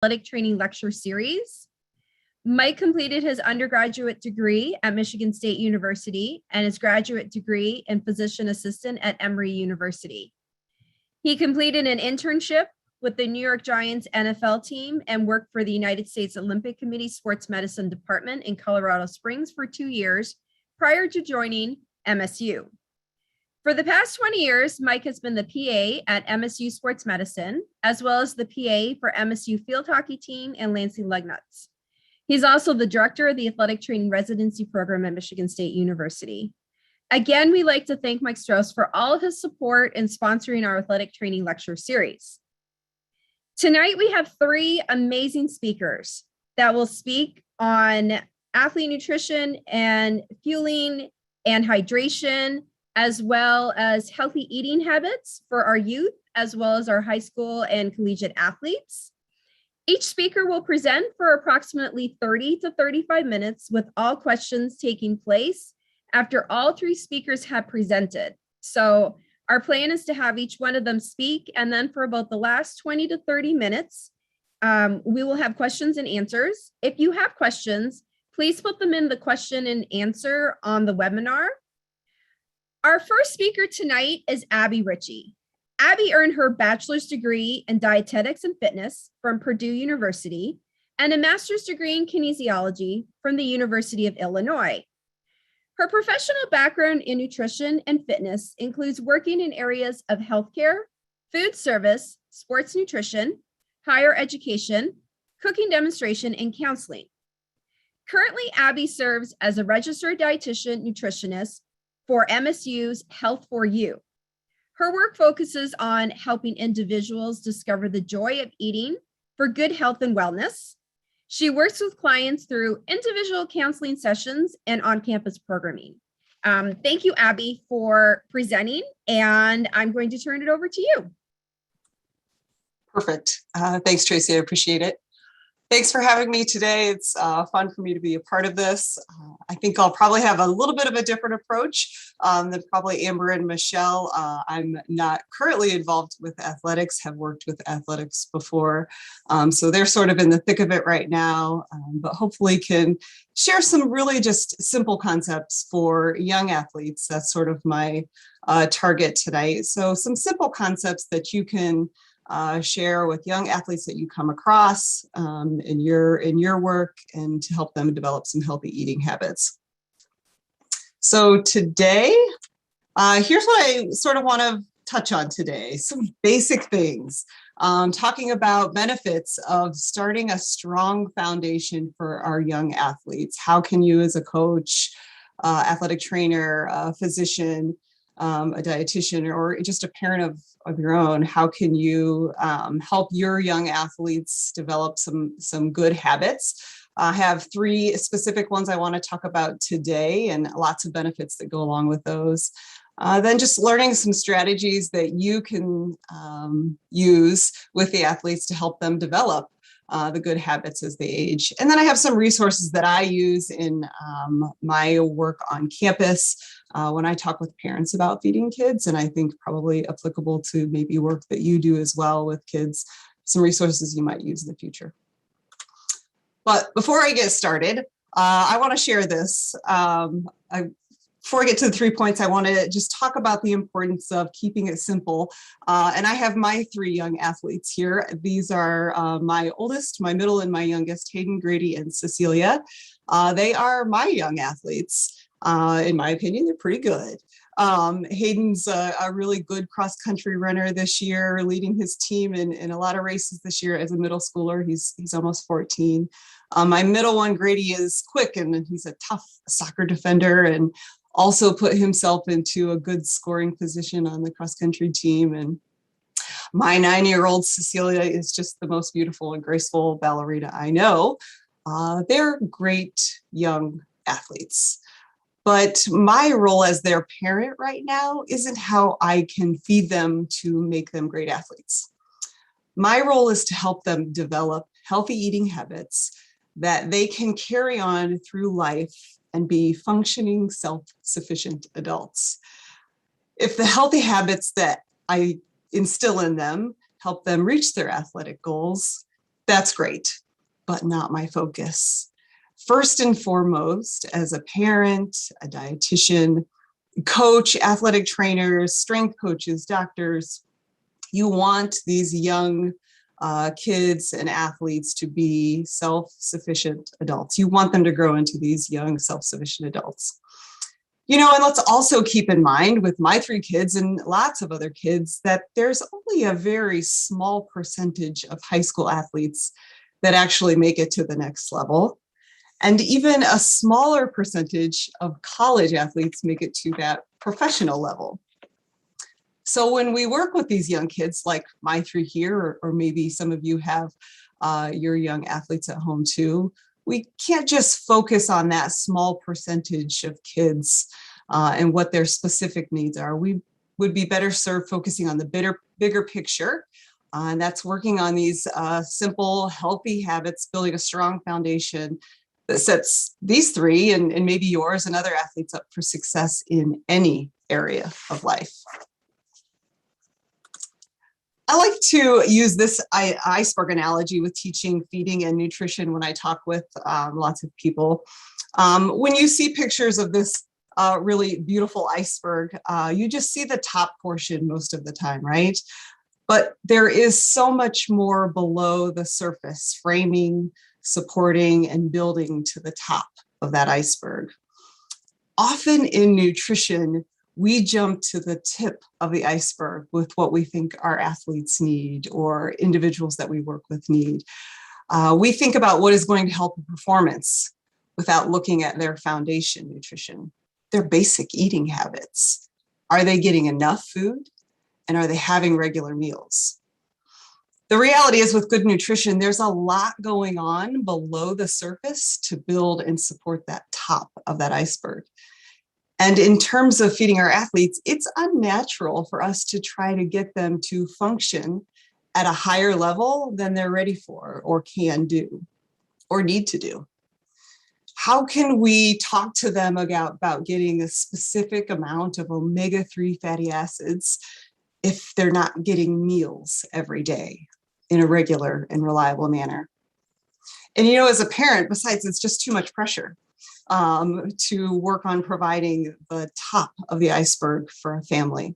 athletic training lecture series. Mike completed his undergraduate degree at Michigan State University and his graduate degree in physician assistant at Emory University. He completed an internship with the New York Giants NFL team and worked for the United States Olympic Committee Sports Medicine Department in Colorado Springs for 2 years prior to joining MSU. For the past 20 years, Mike has been the PA at MSU Sports Medicine, as well as the PA for MSU field hockey team and Lansing Lugnuts. He's also the director of the athletic training residency program at Michigan State University. Again, we'd like to thank Mike Strauss for all of his support in sponsoring our athletic training lecture series. Tonight, we have 3 amazing speakers that will speak on athlete nutrition and fueling and hydration, as well as healthy eating habits for our youth, as well as our high school and collegiate athletes. Each speaker will present for approximately 30 to 35 minutes, with all questions taking place after all 3 speakers have presented. So our plan is to have each one of them speak, and then for about the last 20 to 30 minutes, we will have questions and answers. If you have questions, please put them in the question and answer on the webinar. Our first speaker tonight is Abby Richey. Abby earned her bachelor's degree in dietetics and fitness from Purdue University and a master's degree in kinesiology from the University of Illinois. Her professional background in nutrition and fitness includes working in areas of healthcare, food service, sports nutrition, higher education, cooking demonstration, and counseling. Currently, Abby serves as a registered dietitian nutritionist for MSU's Health for You. Her work focuses on helping individuals discover the joy of eating for good health and wellness. She works with clients through individual counseling sessions and on-campus programming. Thank you, Abby, for presenting, and I'm going to turn it over to you. Perfect. Thanks, Tracy. I appreciate it. Thanks for having me today. It's fun for me to be a part of this. I think I'll probably have a little bit of a different approach than probably Amber and Michelle. I'm not currently involved with athletics, have worked with athletics before. So they're sort of in the thick of it right now, but hopefully can share some really just simple concepts for young athletes. That's sort of my target tonight. So some simple concepts that you can share with young athletes that you come across in your work, and to help them develop some healthy eating habits. So today, here's what I sort of want to touch on today, some basic things, talking about benefits of starting a strong foundation for our young athletes. How can you, as a coach, athletic trainer, a physician, a dietitian, or just a parent of your own, how can you help your young athletes develop some good habits? I have 3 specific ones I want to talk about today, and lots of benefits that go along with those. Then just learning some strategies that you can use with the athletes to help them develop the good habits as they age. And then I have some resources that I use in my work on campus when I talk with parents about feeding kids, and I think probably applicable to maybe work that you do as well with kids, some resources you might use in the future. But before I get started, I want to share this. Before I get to the 3 points, I want to just talk about the importance of keeping it simple. And I have my 3 young athletes here. These are my oldest, my middle, and my youngest, Hayden, Grady, and Cecilia. They are my young athletes. In my opinion, they're pretty good. Hayden's a really good cross-country runner this year, leading his team in a lot of races this year as a middle schooler. He's almost 14. My middle one, Grady, is quick, and he's a tough soccer defender, and also put himself into a good scoring position on the cross-country team. And my 9-year-old Cecilia is just the most beautiful and graceful ballerina I know. They're great young athletes. But my role as their parent right now isn't how I can feed them to make them great athletes. My role is to help them develop healthy eating habits that they can carry on through life and be functioning, self-sufficient adults. If the healthy habits that I instill in them help them reach their athletic goals, That's great, but not my focus. First and foremost, as a parent, a dietitian, coach, athletic trainers, strength coaches, doctors, you want these young kids and athletes to be self-sufficient adults. You want them to grow into these young self-sufficient adults. You know, and let's also keep in mind with my 3 kids and lots of other kids that there's only a very small percentage of high school athletes that actually make it to the next level. And even a smaller percentage of college athletes make it to that professional level. So when we work with these young kids, like my 3 here, or maybe some of you have your young athletes at home too, we can't just focus on that small percentage of kids and what their specific needs are. We would be better served focusing on the bigger picture. And that's working on these simple, healthy habits, building a strong foundation that sets these 3 and maybe yours and other athletes up for success in any area of life. I like to use this iceberg analogy with teaching feeding and nutrition when I talk with lots of people. When you see pictures of this really beautiful iceberg, you just see the top portion most of the time, right? But there is so much more below the surface, framing, supporting, and building to the top of that iceberg. Often in nutrition, we jump to the tip of the iceberg with what we think our athletes need or individuals that we work with need. We think about what is going to help performance without looking at their foundation nutrition, their basic eating habits. Are they getting enough food? And are they having regular meals? The reality is with good nutrition, there's a lot going on below the surface to build and support that top of that iceberg. And in terms of feeding our athletes, it's unnatural for us to try to get them to function at a higher level than they're ready for or can do or need to do. How can we talk to them about getting a specific amount of omega-3 fatty acids if they're not getting meals every day in a regular and reliable manner? And you know, as a parent, besides, it's just too much pressure to work on providing the top of the iceberg for a family.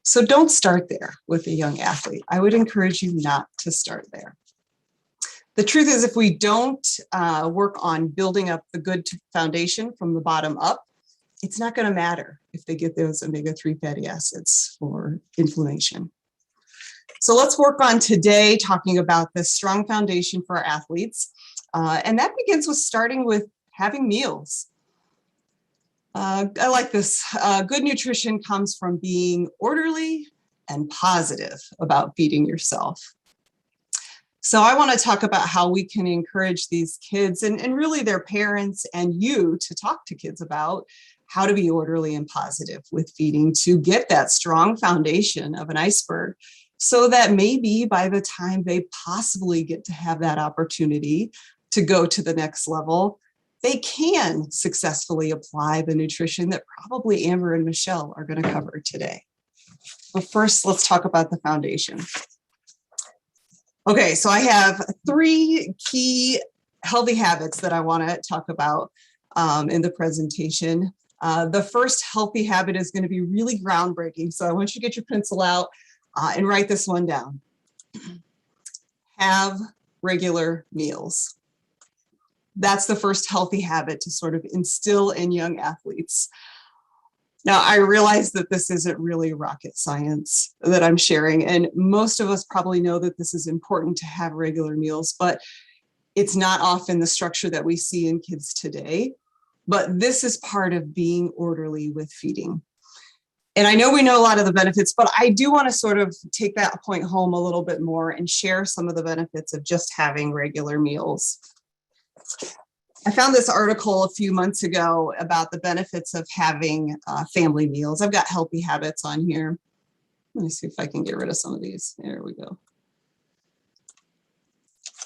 So don't start there with a young athlete. I would encourage you not to start there. The truth is, if we don't work on building up the good foundation from the bottom up, it's not going to matter if they get those omega-3 fatty acids for inflammation. So let's work on today talking about this strong foundation for our athletes. And that begins with starting with having meals. I like this. Good nutrition comes from being orderly and positive about feeding yourself. So I want to talk about how we can encourage these kids and really their parents and you to talk to kids about how to be orderly and positive with feeding to get that strong foundation of an iceberg so that maybe by the time they possibly get to have that opportunity to go to the next level, they can successfully apply the nutrition that probably Amber and Michelle are going to cover today. But first, let's talk about the foundation. Okay, so I have 3 key healthy habits that I want to talk about in the presentation. The first healthy habit is going to be really groundbreaking. So I want you to get your pencil out and write this one down. Have regular meals. That's the first healthy habit to sort of instill in young athletes. Now, I realize that this isn't really rocket science that I'm sharing, and most of us probably know that this is important to have regular meals, but it's not often the structure that we see in kids today. But this is part of being orderly with feeding. And I know we know a lot of the benefits, but I do want to sort of take that point home a little bit more and share some of the benefits of just having regular meals. I found this article a few months ago about the benefits of having family meals. I've got healthy habits on here. Let me see if I can get rid of some of these. There we go.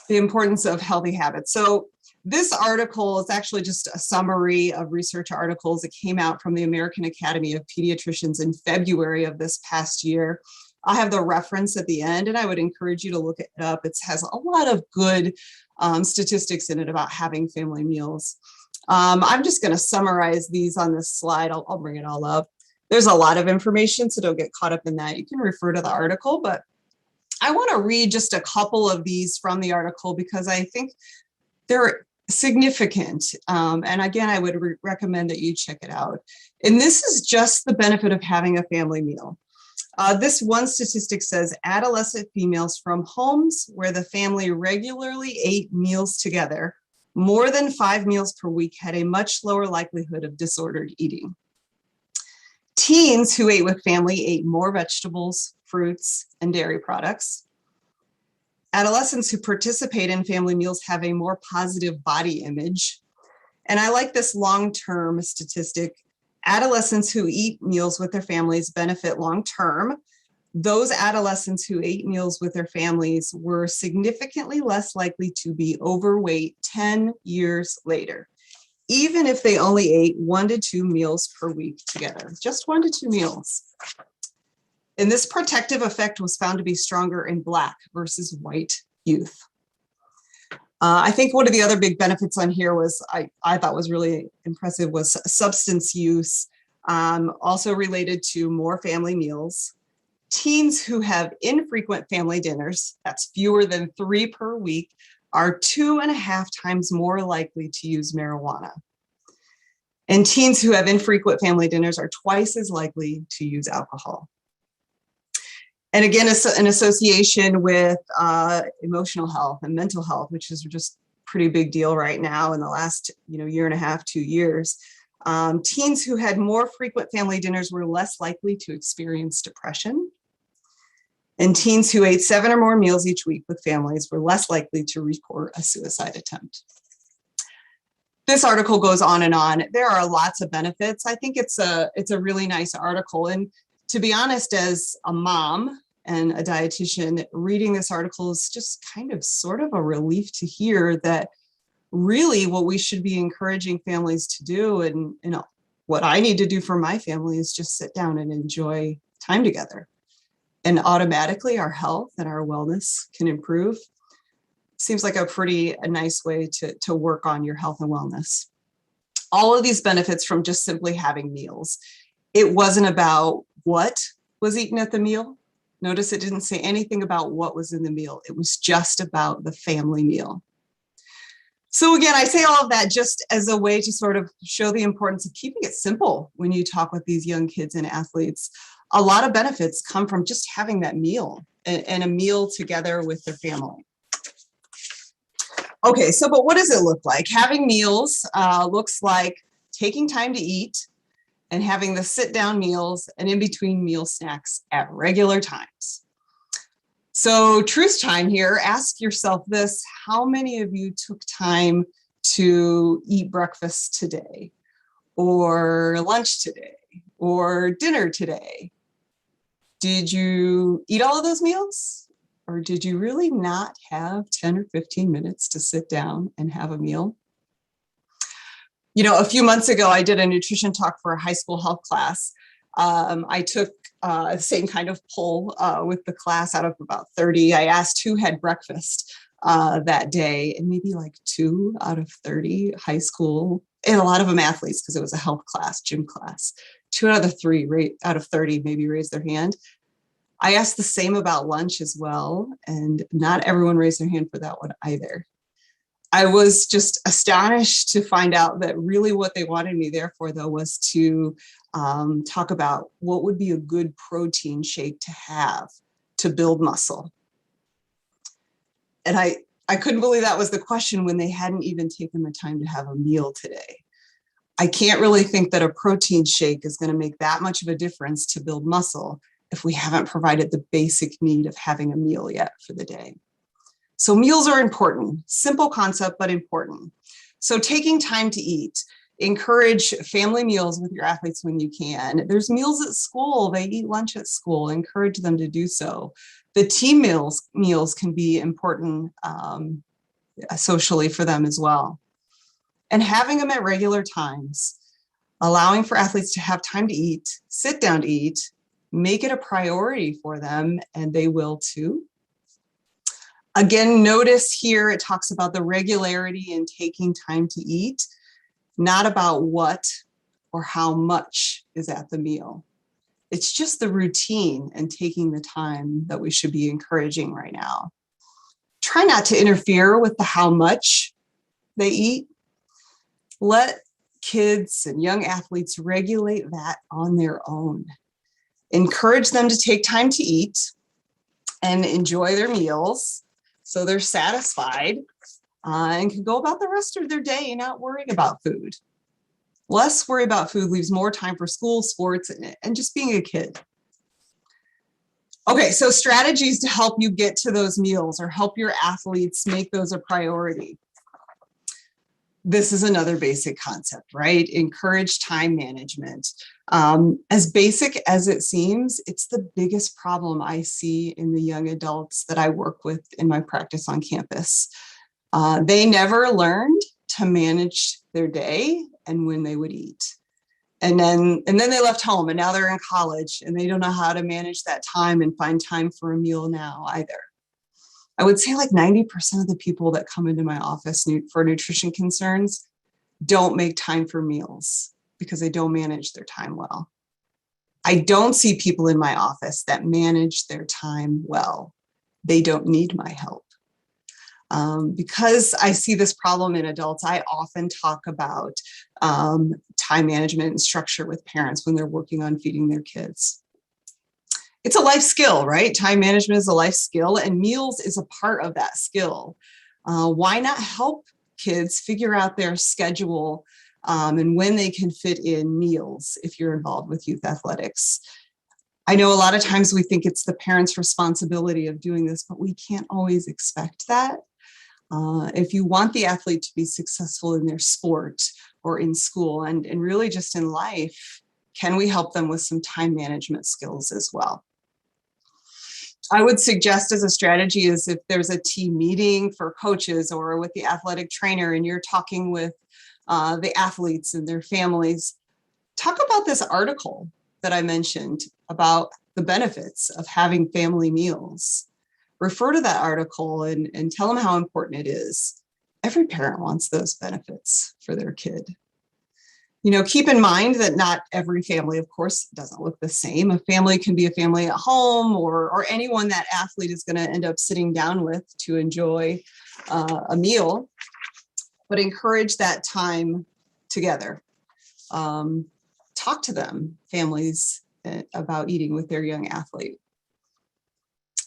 The importance of healthy habits. So this article is actually just a summary of research articles that came out from the American Academy of Pediatricians in February of this past year. I'll have the reference at the end, and I would encourage you to look it up. It has a lot of good statistics in it about having family meals. I'm just going to summarize these on this slide. I'll bring it all up. There's a lot of information, so don't get caught up in that. You can refer to the article, but I want to read just a couple of these from the article because I think they're significant. And again, I would recommend that you check it out. And this is just the benefit of having a family meal. This one statistic says adolescent females from homes where the family regularly ate meals together, more than 5 meals per week, had a much lower likelihood of disordered eating. Teens who ate with family ate more vegetables, fruits, and dairy products. Adolescents who participate in family meals have a more positive body image. And I like this long-term statistic. Adolescents who eat meals with their families benefit long-term. Those adolescents who ate meals with their families were significantly less likely to be overweight 10 years later, even if they only ate 1 to 2 meals per week together, just 1 to 2 meals. And this protective effect was found to be stronger in Black versus white youth. I think one of the other big benefits on here was, I thought was really impressive, was substance use, also related to more family meals. Teens who have infrequent family dinners, that's fewer than 3 per week, are 2.5 times more likely to use marijuana. And teens who have infrequent family dinners are twice as likely to use alcohol. And again, an association with emotional health and mental health, which is just a pretty big deal right now in the last 1.5 to 2 years. Teens who had more frequent family dinners were less likely to experience depression. And teens who ate 7 or more meals each week with families were less likely to report a suicide attempt. This article goes on and on. There are lots of benefits. I think it's a really nice article. And to be honest, as a mom and a dietitian, reading this article is just kind of sort of a relief to hear that really what we should be encouraging families to do, and what I need to do for my family, is just sit down and enjoy time together. And automatically our health and our wellness can improve. Seems like a nice way to work on your health and wellness. All of these benefits from just simply having meals. It wasn't about what was eaten at the meal. Notice it didn't say anything about what was in the meal. It was just about the family meal. So again, I say all of that just as a way to sort of show the importance of keeping it simple when you talk with these young kids and athletes. A lot of benefits come from just having that meal and a meal together with their family. Okay, but what does it look like? Having meals looks like taking time to eat and having the sit-down meals and in-between meal snacks at regular times. So truth time here, ask yourself this: how many of you took time to eat breakfast today, or lunch today, or dinner today? Did you eat all of those meals? Or did you really not have 10 or 15 minutes to sit down and have a meal? A few months ago, I did a nutrition talk for a high school health class. I took the same kind of poll with the class out of about 30. I asked who had breakfast that day, and maybe like 2 out of 30 high school, and a lot of them athletes because it was a health class, gym class. 2 out of 3 out of 30 maybe raised their hand. I asked the same about lunch as well, and not everyone raised their hand for that one either. I was just astonished to find out that really what they wanted me there for, though, was to talk about what would be a good protein shake to have to build muscle. And I couldn't believe that was the question when they hadn't even taken the time to have a meal today. I can't really think that a protein shake is going to make that much of a difference to build muscle if we haven't provided the basic need of having a meal yet for the day. So meals are important, simple concept, but important. So taking time to eat, encourage family meals with your athletes when you can. There's meals at school, they eat lunch at school, encourage them to do so. The team meals can be important socially for them as well. And having them at regular times, allowing for athletes to have time to eat, sit down to eat, Make it a priority for them, and they will too. Again, notice here it talks about the regularity in taking time to eat, not about what or how much is at the meal. It's just the routine and taking the time that we should be encouraging right now. Try not to interfere with the how much they eat. Let kids and young athletes regulate that on their own. Encourage them to take time to eat and enjoy their meals so they're satisfied and can go about the rest of their day not worrying about food. Less worry about food leaves more time for school, sports, and just being a kid. Okay, so strategies to help you get to those meals or help your athletes make those a priority. This is another basic concept, right? Encourage time management. As basic as it seems, it's the biggest problem I see in the young adults that I work with in my practice on campus. They never learned to manage their day and when they would eat. And then they left home, and now they're in college and they don't know how to manage that time and find time for a meal now either. I would say like 90% of the people that come into my office for nutrition concerns don't make time for meals because they don't manage their time well. I don't see people in my office that manage their time well. They don't need my help. Because I see this problem in adults, I often talk about time management and structure with parents when they're working on feeding their kids. It's a life skill, right? Time management is a life skill, and meals is a part of that skill. Why not help kids figure out their schedule and when they can fit in meals if you're involved with youth athletics? I know a lot of times we think it's the parents' responsibility of doing this, but we can't always expect that. If you want the athlete to be successful in their sport or in school and really just in life, can we help them with some time management skills as well? I would suggest as a strategy is if there's a team meeting for coaches or with the athletic trainer and you're talking with the athletes and their families, talk about this article that I mentioned about the benefits of having family meals. Refer to that article and tell them how important it is. Every parent wants those benefits for their kid. You know, keep in mind that not every family, of course, doesn't look the same. A family can be a family at home or anyone that athlete is going to end up sitting down with to enjoy a meal, but encourage that time together. Talk to them, families, about eating with their young athlete.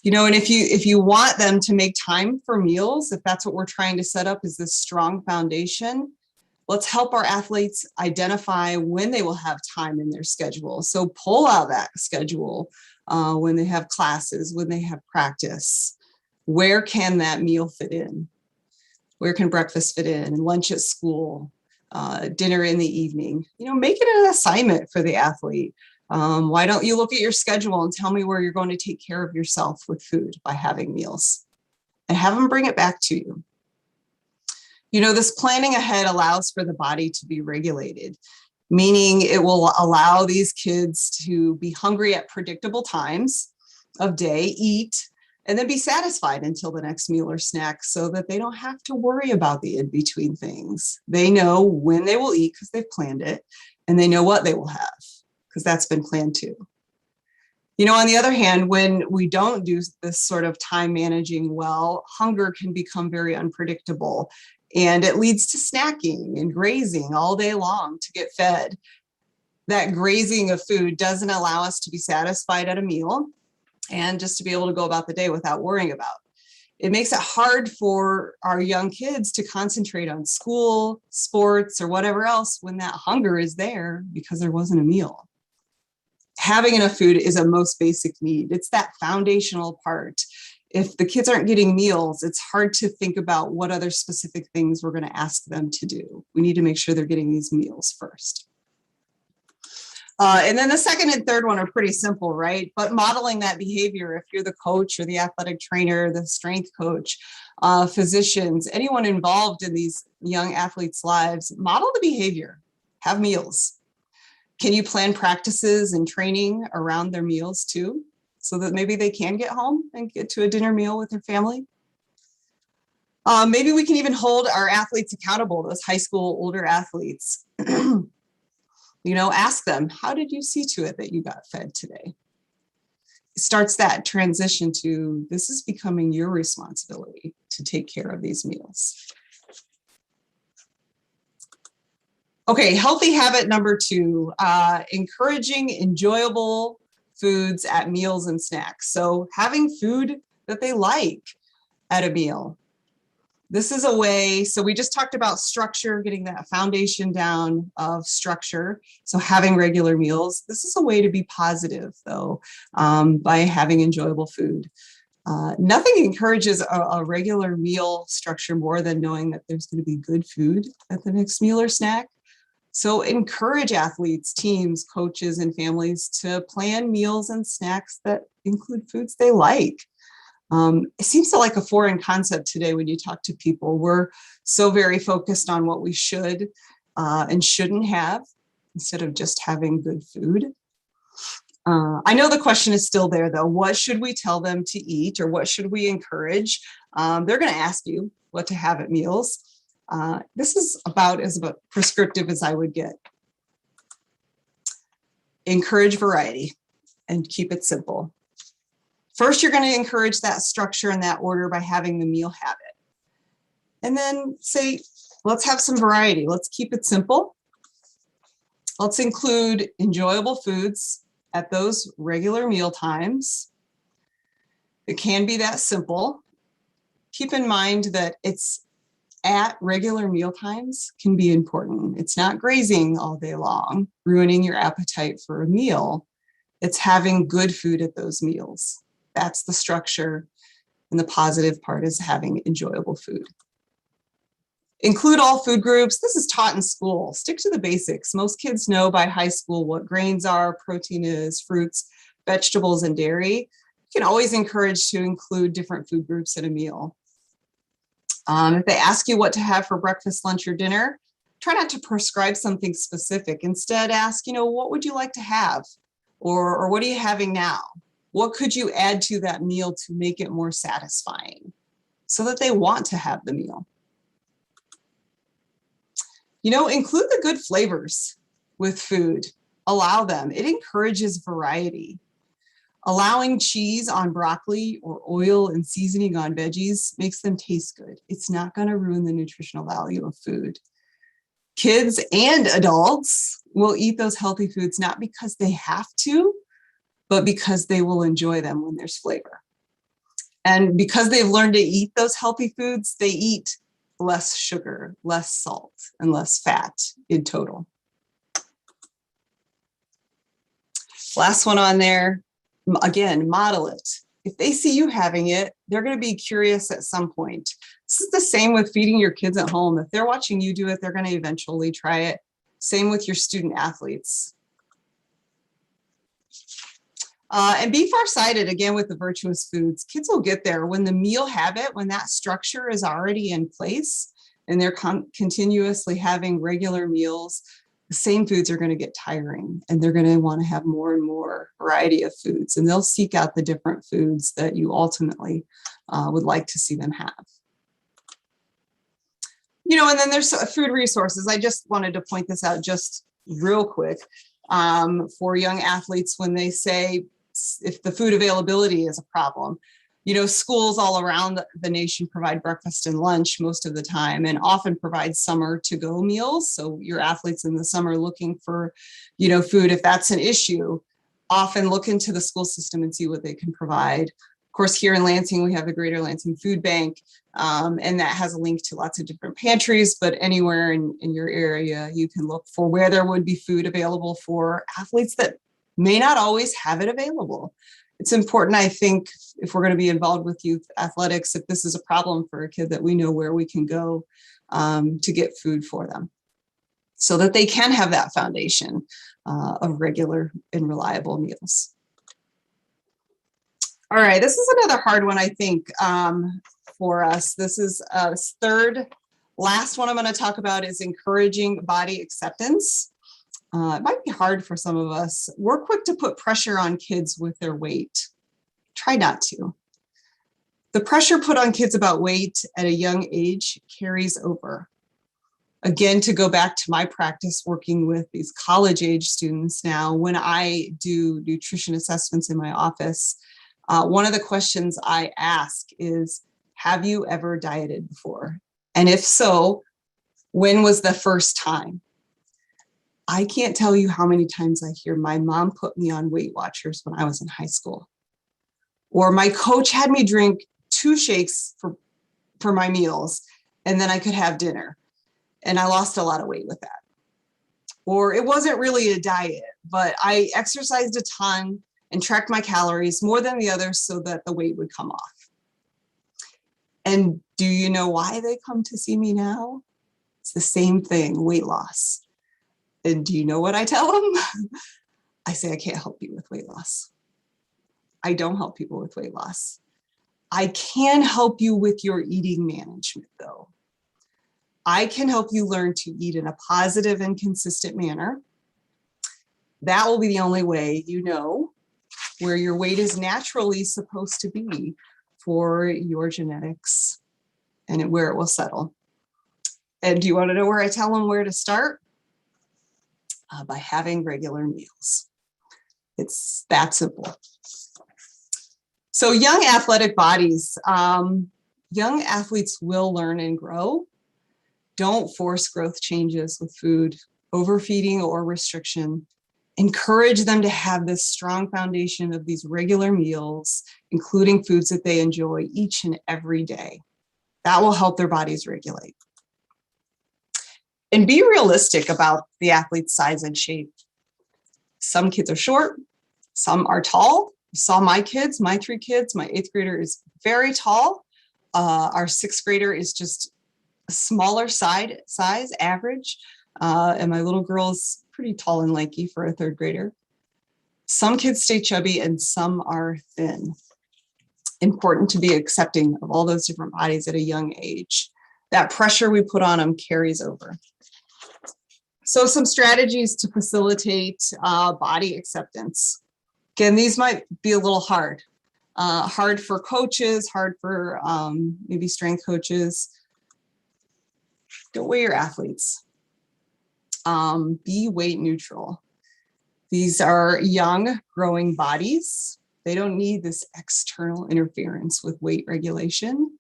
You know, and if you want them to make time for meals, if that's what we're trying to set up is this strong foundation, let's help our athletes identify when they will have time in their schedule. So pull out that schedule when they have classes, when they have practice. Where can that meal fit in? Where can breakfast fit in? And lunch at school, dinner in the evening? You know, make it an assignment for the athlete. Why don't you look at your schedule and tell me where you're going to take care of yourself with food by having meals, and have them bring it back to you. You know, this planning ahead allows for the body to be regulated, meaning it will allow these kids to be hungry at predictable times of day, eat, and then be satisfied until the next meal or snack so that they don't have to worry about the in-between things. They know when they will eat because they've planned it, and they know what they will have because that's been planned too. You know, on the other hand, when we don't do this sort of time managing well, hunger can become very unpredictable. And it leads to snacking and grazing all day long to get fed. That grazing of food doesn't allow us to be satisfied at a meal and just to be able to go about the day without worrying about. It makes it hard for our young kids to concentrate on school, sports, or whatever else when that hunger is there because there wasn't a meal. Having enough food is a most basic need. It's that foundational part. If the kids aren't getting meals, it's hard to think about what other specific things we're going to ask them to do. We need to make sure they're getting these meals first. And then the second and third one are pretty simple, right? But modeling that behavior, if you're the coach or the athletic trainer, the strength coach, physicians, anyone involved in these young athletes' lives, model the behavior, have meals. Can you plan practices and training around their meals too, so that maybe they can get home and get to a dinner meal with their family? Maybe we can even hold our athletes accountable, those high school older athletes. Ask them, how did you see to it that you got fed today? It starts that transition to, this is becoming your responsibility to take care of these meals. Okay, healthy habit number 2, encouraging enjoyable foods at meals and snacks. So having food that they like at a meal. This is a way, so we just talked about structure, getting that foundation down of structure. So having regular meals, this is a way to be positive though, by having enjoyable food. Nothing encourages a regular meal structure more than knowing that there's going to be good food at the next meal or snack. So encourage athletes, teams, coaches, and families to plan meals and snacks that include foods they like. It seems to like a foreign concept today when you talk to people. We're so very focused on what we should and shouldn't have instead of just having good food. I know the question is still there though. What should we tell them to eat, or what should we encourage? They're going to ask you what to have at meals. This is about as prescriptive as I would get. Encourage variety and keep it simple. First, you're going to encourage that structure and that order by having the meal habit. And then say, let's have some variety. Let's keep it simple. Let's include enjoyable foods at those regular meal times. It can be that simple. Keep in mind that it's at regular meal times can be important. It's not grazing all day long, ruining your appetite for a meal. It's having good food at those meals. That's the structure. And the positive part is having enjoyable food. Include all food groups. This is taught in school. Stick to the basics. Most kids know by high school what grains are, protein is, fruits, vegetables, and dairy. You can always encourage to include different food groups at a meal. If they ask you what to have for breakfast, lunch, or dinner, try not to prescribe something specific. Instead, ask, what would you like to have? Or what are you having now? What could you add to that meal to make it more satisfying so that they want to have the meal? Include the good flavors with food. Allow them. It encourages variety. Allowing cheese on broccoli or oil and seasoning on veggies makes them taste good. It's not going to ruin the nutritional value of food. Kids and adults will eat those healthy foods not because they have to, but because they will enjoy them when there's flavor. And because they've learned to eat those healthy foods, they eat less sugar, less salt, and less fat in total. Last one on there, again, model it. If they see you having it, they're going to be curious at some point. This is the same with feeding your kids at home. If they're watching you do it, they're going to eventually try it. Same with your student athletes. And be farsighted again with the virtuous foods. Kids will get there when the meal habit, when that structure is already in place and they're continuously having regular meals, the same foods are going to get tiring and they're going to want to have more and more variety of foods, and they'll seek out the different foods that you ultimately would like to see them have. And then there's food resources. I just wanted to point this out just real quick for young athletes when they say, if the food availability is a problem. Schools all around the nation provide breakfast and lunch most of the time, and often provide summer to-go meals. So your athletes in the summer looking for, food, if that's an issue, often look into the school system and see what they can provide. Of course, here in Lansing, we have the Greater Lansing Food Bank, and that has a link to lots of different pantries, but anywhere in your area, you can look for where there would be food available for athletes that may not always have it available. It's important, I think, if we're going to be involved with youth athletics, if this is a problem for a kid, that we know where we can go to get food for them so that they can have that foundation of regular and reliable meals. All right, this is another hard one, I think, for us. This is third, last one I'm going to talk about is encouraging body acceptance. It might be hard for some of us. We're quick to put pressure on kids with their weight. Try not to. The pressure put on kids about weight at a young age carries over. Again, to go back to my practice working with these college age students now, when I do nutrition assessments in my office, one of the questions I ask is, have you ever dieted before? And if so, when was the first time? I can't tell you how many times I hear my mom put me on Weight Watchers when I was in high school. Or my coach had me drink 2 shakes for my meals, and then I could have dinner. And I lost a lot of weight with that. Or it wasn't really a diet, but I exercised a ton and tracked my calories more than the others so that the weight would come off. And do you know why they come to see me now? It's the same thing, weight loss. And do you know what I tell them? I say, I can't help you with weight loss. I don't help people with weight loss. I can help you with your eating management, though. I can help you learn to eat in a positive and consistent manner. That will be the only way you know where your weight is naturally supposed to be for your genetics and where it will settle. And do you want to know where I tell them where to start? By having regular meals. It's that simple. So young athletic bodies, young athletes will learn and grow. Don't force growth changes with food, overfeeding, or restriction. Encourage them to have this strong foundation of these regular meals, including foods that they enjoy each and every day. That will help their bodies regulate. And be realistic about the athlete's size and shape. Some kids are short, some are tall. You saw my kids, my 3 kids. My 8th grader is very tall. Our 6th grader is just a smaller size, average. And my little girl is pretty tall and lanky for a 3rd grader. Some kids stay chubby and some are thin. Important to be accepting of all those different bodies at a young age. That pressure we put on them carries over. So some strategies to facilitate body acceptance. Again, these might be a little hard. Hard for coaches, hard for maybe strength coaches. Don't weigh your athletes. Be weight neutral. These are young, growing bodies. They don't need this external interference with weight regulation.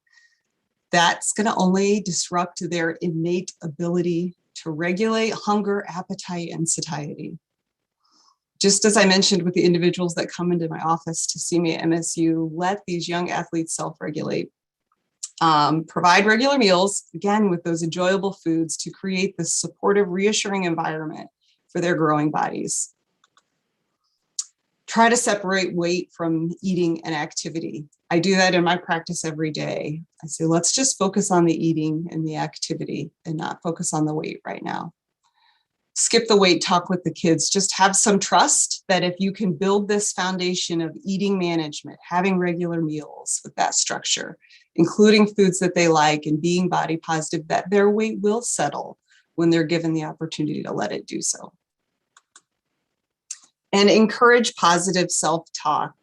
That's going to only disrupt their innate ability to regulate hunger, appetite, and satiety. Just as I mentioned with the individuals that come into my office to see me at MSU, let these young athletes self-regulate. Provide regular meals, again, with those enjoyable foods to create this supportive, reassuring environment for their growing bodies. Try to separate weight from eating and activity. I do that in my practice every day. I say, let's just focus on the eating and the activity and not focus on the weight right now. Skip the weight talk with the kids. Just have some trust that if you can build this foundation of eating management, having regular meals with that structure, including foods that they like and being body positive, that their weight will settle when they're given the opportunity to let it do so. And encourage positive self-talk.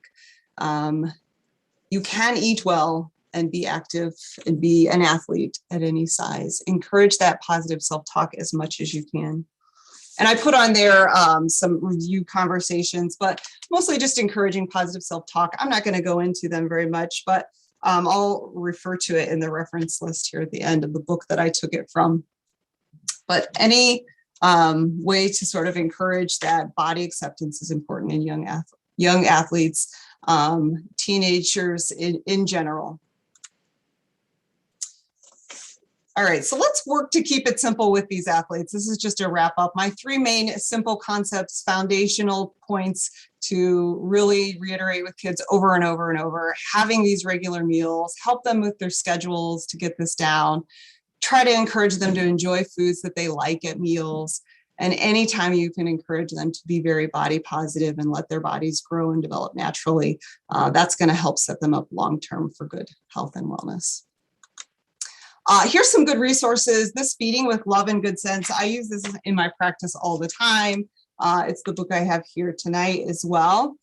You can eat well and be active and be an athlete at any size. Encourage that positive self-talk as much as you can. And I put on there some review conversations, but mostly just encouraging positive self-talk. I'm not going to go into them very much, but I'll refer to it in the reference list here at the end of the book that I took it from. But any way to sort of encourage that body acceptance is important in young athletes, teenagers in general. All right, so let's work to keep it simple with these athletes. This is just a wrap up. My 3 main simple concepts, foundational points to really reiterate with kids over and over and over. Having these regular meals, help them with their schedules to get this down. Try to encourage them to enjoy foods that they like at meals. And anytime you can encourage them to be very body positive and let their bodies grow and develop naturally, that's going to help set them up long-term for good health and wellness. Here's some good resources. This Feeding with Love and Good Sense. I use this in my practice all the time. It's the book I have here tonight as well.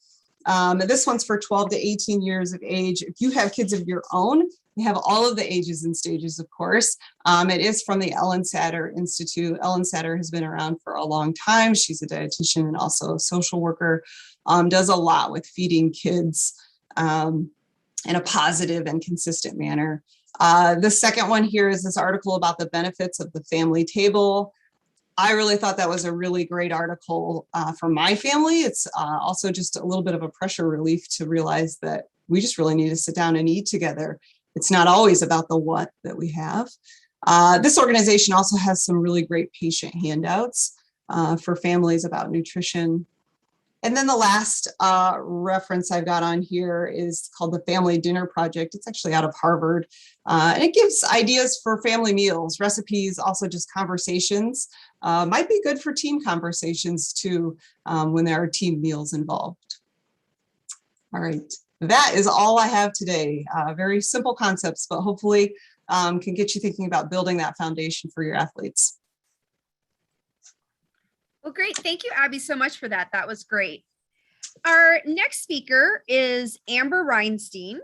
This one's for 12 to 18 years of age. If you have kids of your own, they have all of the ages and stages, of course. It is from the Ellen Satter Institute. Ellen Satter has been around for a long time. She's a dietitian and also a social worker, does a lot with feeding kids in a positive and consistent manner. The second one here is this article about the benefits of the family table. I really thought that was a really great article for my family. It's also just a little bit of a pressure relief to realize that we just really need to sit down and eat together. It's not always about the what that we have. This organization also has some really great patient handouts for families about nutrition. And then the last reference I've got on here is called the Family Dinner Project. It's actually out of Harvard. And it gives ideas for family meals, recipes, also just conversations. Might be good for team conversations too, when there are team meals involved. All right, that is all I have today. Very simple concepts, but hopefully can get you thinking about building that foundation for your athletes. Well, great. Thank you, Abby, so much for that. That was great. Our next speaker is Amber Rinestine.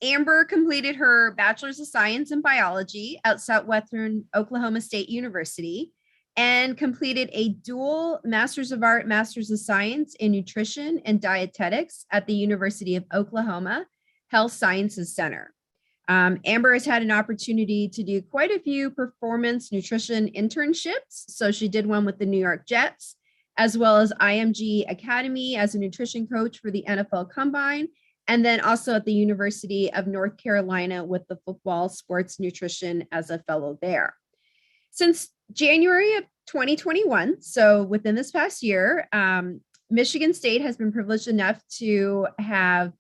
Amber completed her Bachelor's of Science in Biology at Southwestern Oklahoma State University and completed a dual Master's of Art, Master's of Science in Nutrition and Dietetics at the University of Oklahoma Health Sciences Center. Amber has had an opportunity to do quite a few performance nutrition internships. So she did one with the New York Jets, as well as IMG Academy as a nutrition coach for the NFL Combine, and then also at the University of North Carolina with the football sports nutrition as a fellow there. Since January of 2021, so within this past year, Michigan State has been privileged enough to have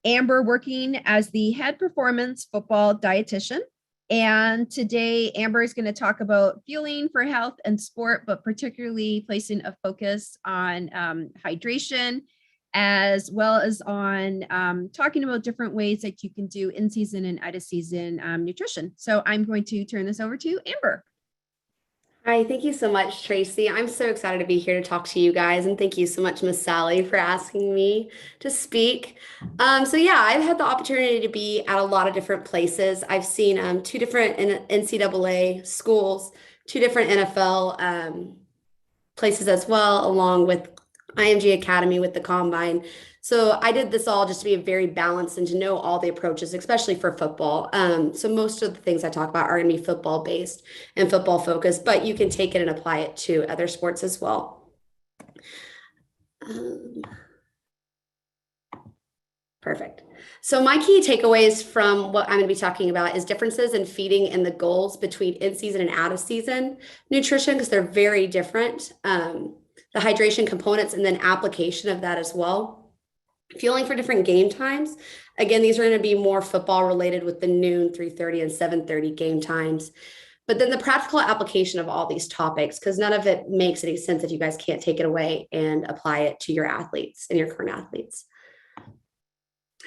Amber working as the head performance football dietitian. And today, Amber is going to talk about fueling for health and sport, but particularly placing a focus on hydration, as well as on talking about different ways that you can do in-season and out-of-season nutrition. So I'm going to turn this over to Amber. Hi, thank you so much, Tracy. I'm so excited to be here to talk to you guys. And thank you so much, Miss Sally, for asking me to speak. So yeah, I've had the opportunity to be at a lot of different places. I've seen two different NCAA schools, two different NFL places as well, along with IMG Academy with the Combine. So I did this all just to be very balanced and to know all the approaches, especially for football. So most of the things I talk about are going to be football based and football focused, but you can take it and apply it to other sports as well. Perfect. So my key takeaways from what I'm going to be talking about is differences in feeding and the goals between in-season and out-of-season nutrition, because they're very different. The hydration components and then application of that as well. Fueling for different game times. Again, these are going to be more football related with the noon, 3:30 and 7:30 game times. But then the practical application of all these topics, because none of it makes any sense if you guys can't take it away and apply it to your athletes and your current athletes.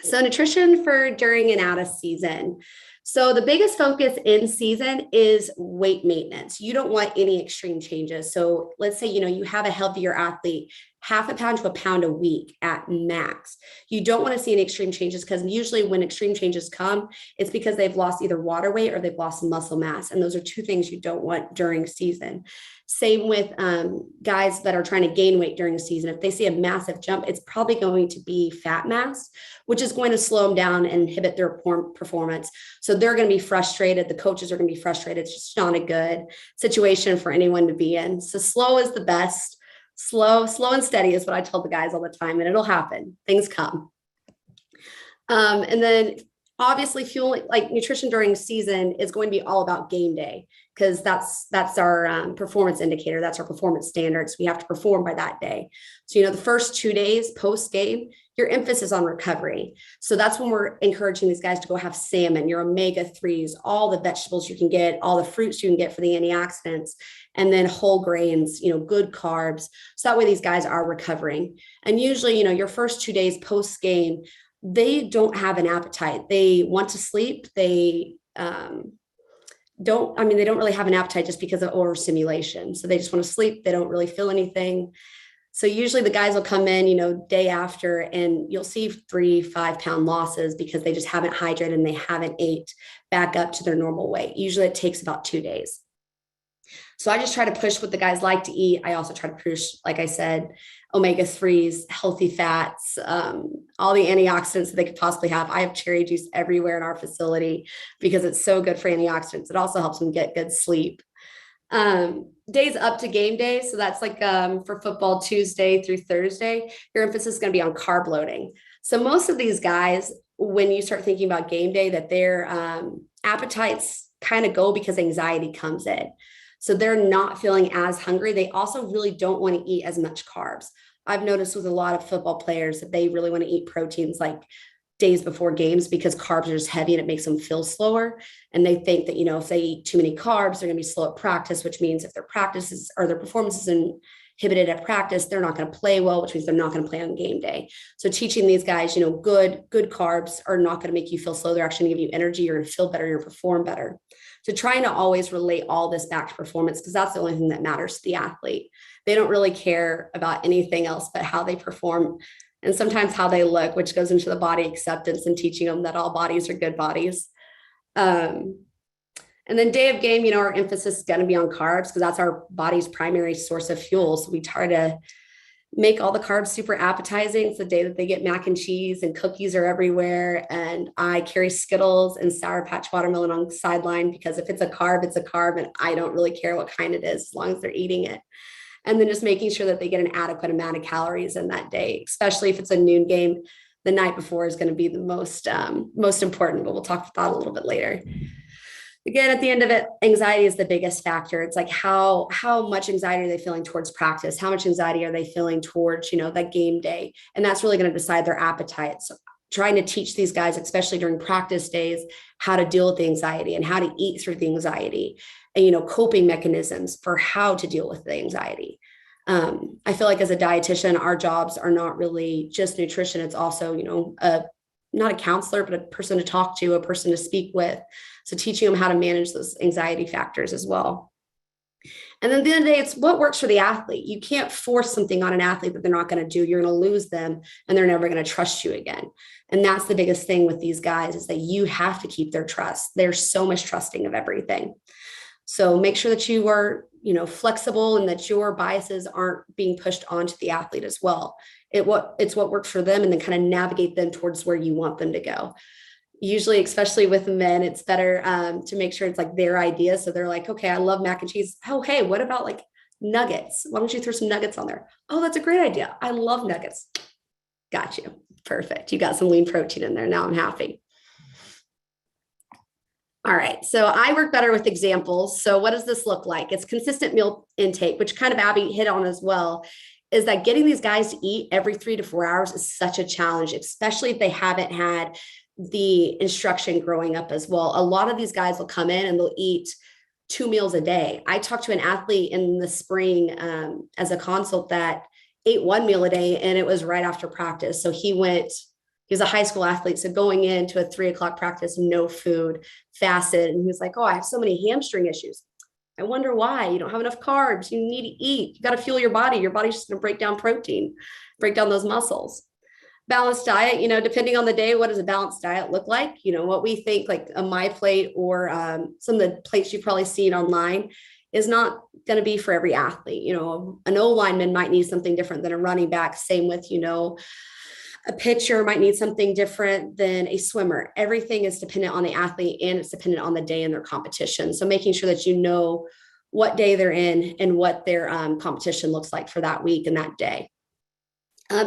So nutrition for during and out of season. So the biggest focus in season is weight maintenance. You don't want any extreme changes. So let's say, you have a healthier athlete, 0.5 pound to 1 pound a week at max. You don't want to see any extreme changes, because usually when extreme changes come, it's because they've lost either water weight or they've lost muscle mass. And those are two things you don't want during season. Same with guys that are trying to gain weight during the season. If they see a massive jump, it's probably going to be fat mass, which is going to slow them down and inhibit their performance. So they're going to be frustrated. The coaches are going to be frustrated. It's just not a good situation for anyone to be in. So slow is the best. Slow and steady is what I tell the guys all the time, and it'll happen. Things come. And then obviously fueling, like nutrition during season, is going to be all about game day, because that's our performance indicator. That's our performance standards. We have to perform by that day. So, the first 2 days post game, your emphasis on recovery. So that's when we're encouraging these guys to go have salmon, your omega-3s, all the vegetables you can get, all the fruits you can get for the antioxidants, and then whole grains, good carbs. So that way these guys are recovering. And usually, your first 2 days post game, they don't have an appetite. They want to sleep. They don't really have an appetite just because of overstimulation. So they just want to sleep. They don't really feel anything. So usually the guys will come in, day after, and you'll see 3-5 pound losses because they just haven't hydrated and they haven't ate back up to their normal weight. Usually it takes about 2 days. So I just try to push what the guys like to eat. I also try to push, like I said, omega-3s, healthy fats, all the antioxidants that they could possibly have. I have cherry juice everywhere in our facility because it's so good for antioxidants. It also helps them get good sleep. Days up to game day. So that's like for football, Tuesday through Thursday, your emphasis is going to be on carb loading. So most of these guys, when you start thinking about game day, that their appetites kind of go because anxiety comes in. So they're not feeling as hungry. They also really don't want to eat as much carbs. I've noticed with a lot of football players that they really want to eat proteins like days before games because carbs are just heavy and it makes them feel slower. And they think that, if they eat too many carbs, they're going to be slow at practice, which means if their practices or their performance is inhibited at practice, they're not going to play well, which means they're not going to play on game day. So teaching these guys, good carbs are not going to make you feel slow. They're actually going to give you energy. You're going to feel better. You're going to perform better. So trying to always relate all this back to performance, because that's the only thing that matters to the athlete. They don't really care about anything else but how they perform and sometimes how they look, which goes into the body acceptance and teaching them that all bodies are good bodies. And then day of game, our emphasis is going to be on carbs because that's our body's primary source of fuel. So we try to make all the carbs super appetizing. It's the day that they get mac and cheese and cookies are everywhere. And I carry Skittles and Sour Patch watermelon on the sideline because if it's a carb, it's a carb. And I don't really care what kind it is as long as they're eating it. And then just making sure that they get an adequate amount of calories in that day, especially if it's a noon game. The night before is going to be the most important, but we'll talk about that a little bit later. Again, at the end of it, anxiety is the biggest factor. It's like how much anxiety are they feeling towards practice? How much anxiety are they feeling towards, that game day? And that's really going to decide their appetite. So trying to teach these guys, especially during practice days, how to deal with the anxiety and how to eat through the anxiety and, coping mechanisms for how to deal with the anxiety. I feel like as a dietitian, our jobs are not really just nutrition. It's also, not a counselor, but a person to talk to, a person to speak with. So teaching them how to manage those anxiety factors as well. And then at the end of the day, it's what works for the athlete. You can't force something on an athlete that they're not going to do. You're going to lose them and they're never going to trust you again. And that's the biggest thing with these guys is that you have to keep their trust. They're so much trusting of everything. So make sure that you are, flexible and that your biases aren't being pushed onto the athlete as well. It's what works for them and then kind of navigate them towards where you want them to go. Usually, especially with men, it's better to make sure it's like their idea. So they're like, okay, I love mac and cheese. Oh, hey, what about like nuggets? Why don't you throw some nuggets on there? Oh, that's a great idea. I love nuggets. Got you. Perfect. You got some lean protein in there. Now I'm happy. All right. So I work better with examples. So what does this look like? It's consistent meal intake, which kind of Abby hit on as well, is that getting these guys to eat every 3 to 4 hours is such a challenge, especially if they haven't had the instruction growing up as well. A lot of these guys will come in and they'll eat 2 meals a day. I talked to an athlete in the spring as a consult that ate 1 meal a day and it was right after practice. So he was a high school athlete. So going into a 3 o'clock practice, no food, fasted. And he was like, oh, I have so many hamstring issues. I wonder why. You don't have enough carbs. You need to eat. You got to fuel your body. Your body's just going to break down protein, break down those muscles. Balanced diet, depending on the day, what does a balanced diet look like? What we think like a My Plate or some of the plates you've probably seen online is not going to be for every athlete. An O lineman might need something different than a running back. Same with, a pitcher might need something different than a swimmer. Everything is dependent on the athlete and it's dependent on the day in their competition. So making sure that you know what day they're in and what their competition looks like for that week and that day.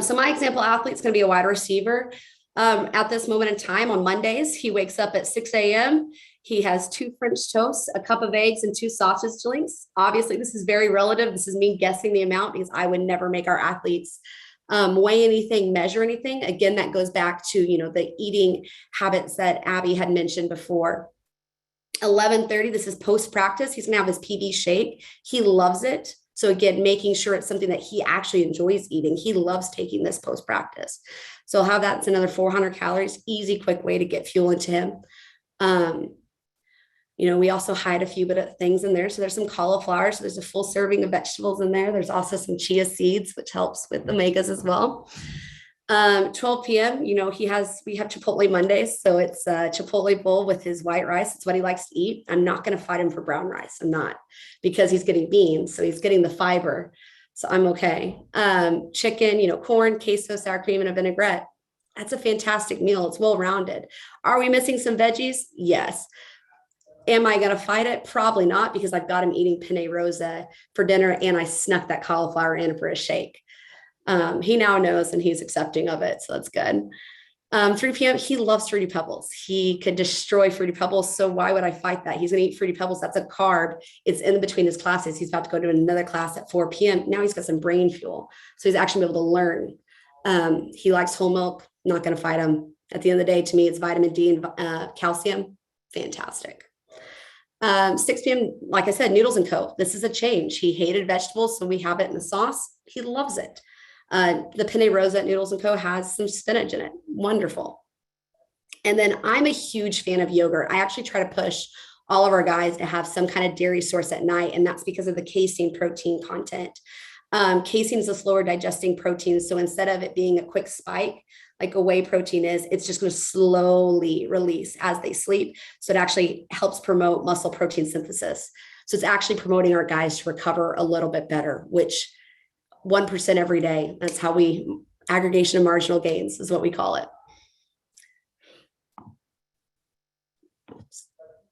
So my example athlete is going to be a wide receiver. At this moment in time on Mondays, he wakes up at 6 a.m. He has 2 French toasts, a cup of eggs, and 2 sausage links. Obviously, this is very relative. This is me guessing the amount because I would never make our athletes weigh anything, measure anything. Again, that goes back to, the eating habits that Abby had mentioned before. 11:30, this is post-practice. He's gonna have his PB shake. He loves it. So again, making sure it's something that he actually enjoys eating. He loves taking this post-practice. So I'll have that. It's another 400 calories, easy, quick way to get fuel into him. We also hide a few bit of things in there. So there's some cauliflower. So there's a full serving of vegetables in there. There's also some chia seeds, which helps with omegas as well. 12 p.m., we have Chipotle Mondays. So it's a Chipotle bowl with his white rice. It's what he likes to eat. I'm not going to fight him for brown rice. I'm not, because he's getting beans. So he's getting the fiber. So I'm okay. Chicken, corn, queso, sour cream, and a vinaigrette. That's a fantastic meal. It's well-rounded. Are we missing some veggies? Yes. Am I going to fight it? Probably not, because I've got him eating penne rosa for dinner and I snuck that cauliflower in for a shake. He now knows and he's accepting of it. So that's good. 3 p.m. He loves Fruity Pebbles. He could destroy Fruity Pebbles. So why would I fight that? He's going to eat Fruity Pebbles. That's a carb. It's in between his classes. He's about to go to another class at 4 p.m. Now he's got some brain fuel. So he's actually able to learn. He likes whole milk. Not going to fight him. At the end of the day, to me, it's vitamin D and calcium. Fantastic. 6 p.m., like I said, Noodles and Co. This is a change. He hated vegetables, so we have it in the sauce. He loves it. The penne rosa at Noodles and Co. has some spinach in it. Wonderful. And then I'm a huge fan of yogurt. I actually try to push all of our guys to have some kind of dairy source at night, and that's because of the casein protein content. Casein is a slower digesting protein. So instead of it being a quick spike, like a whey protein is, it's just going to slowly release as they sleep. So it actually helps promote muscle protein synthesis. So it's actually promoting our guys to recover a little bit better, which 1% every day. That's how aggregation of marginal gains is what we call it.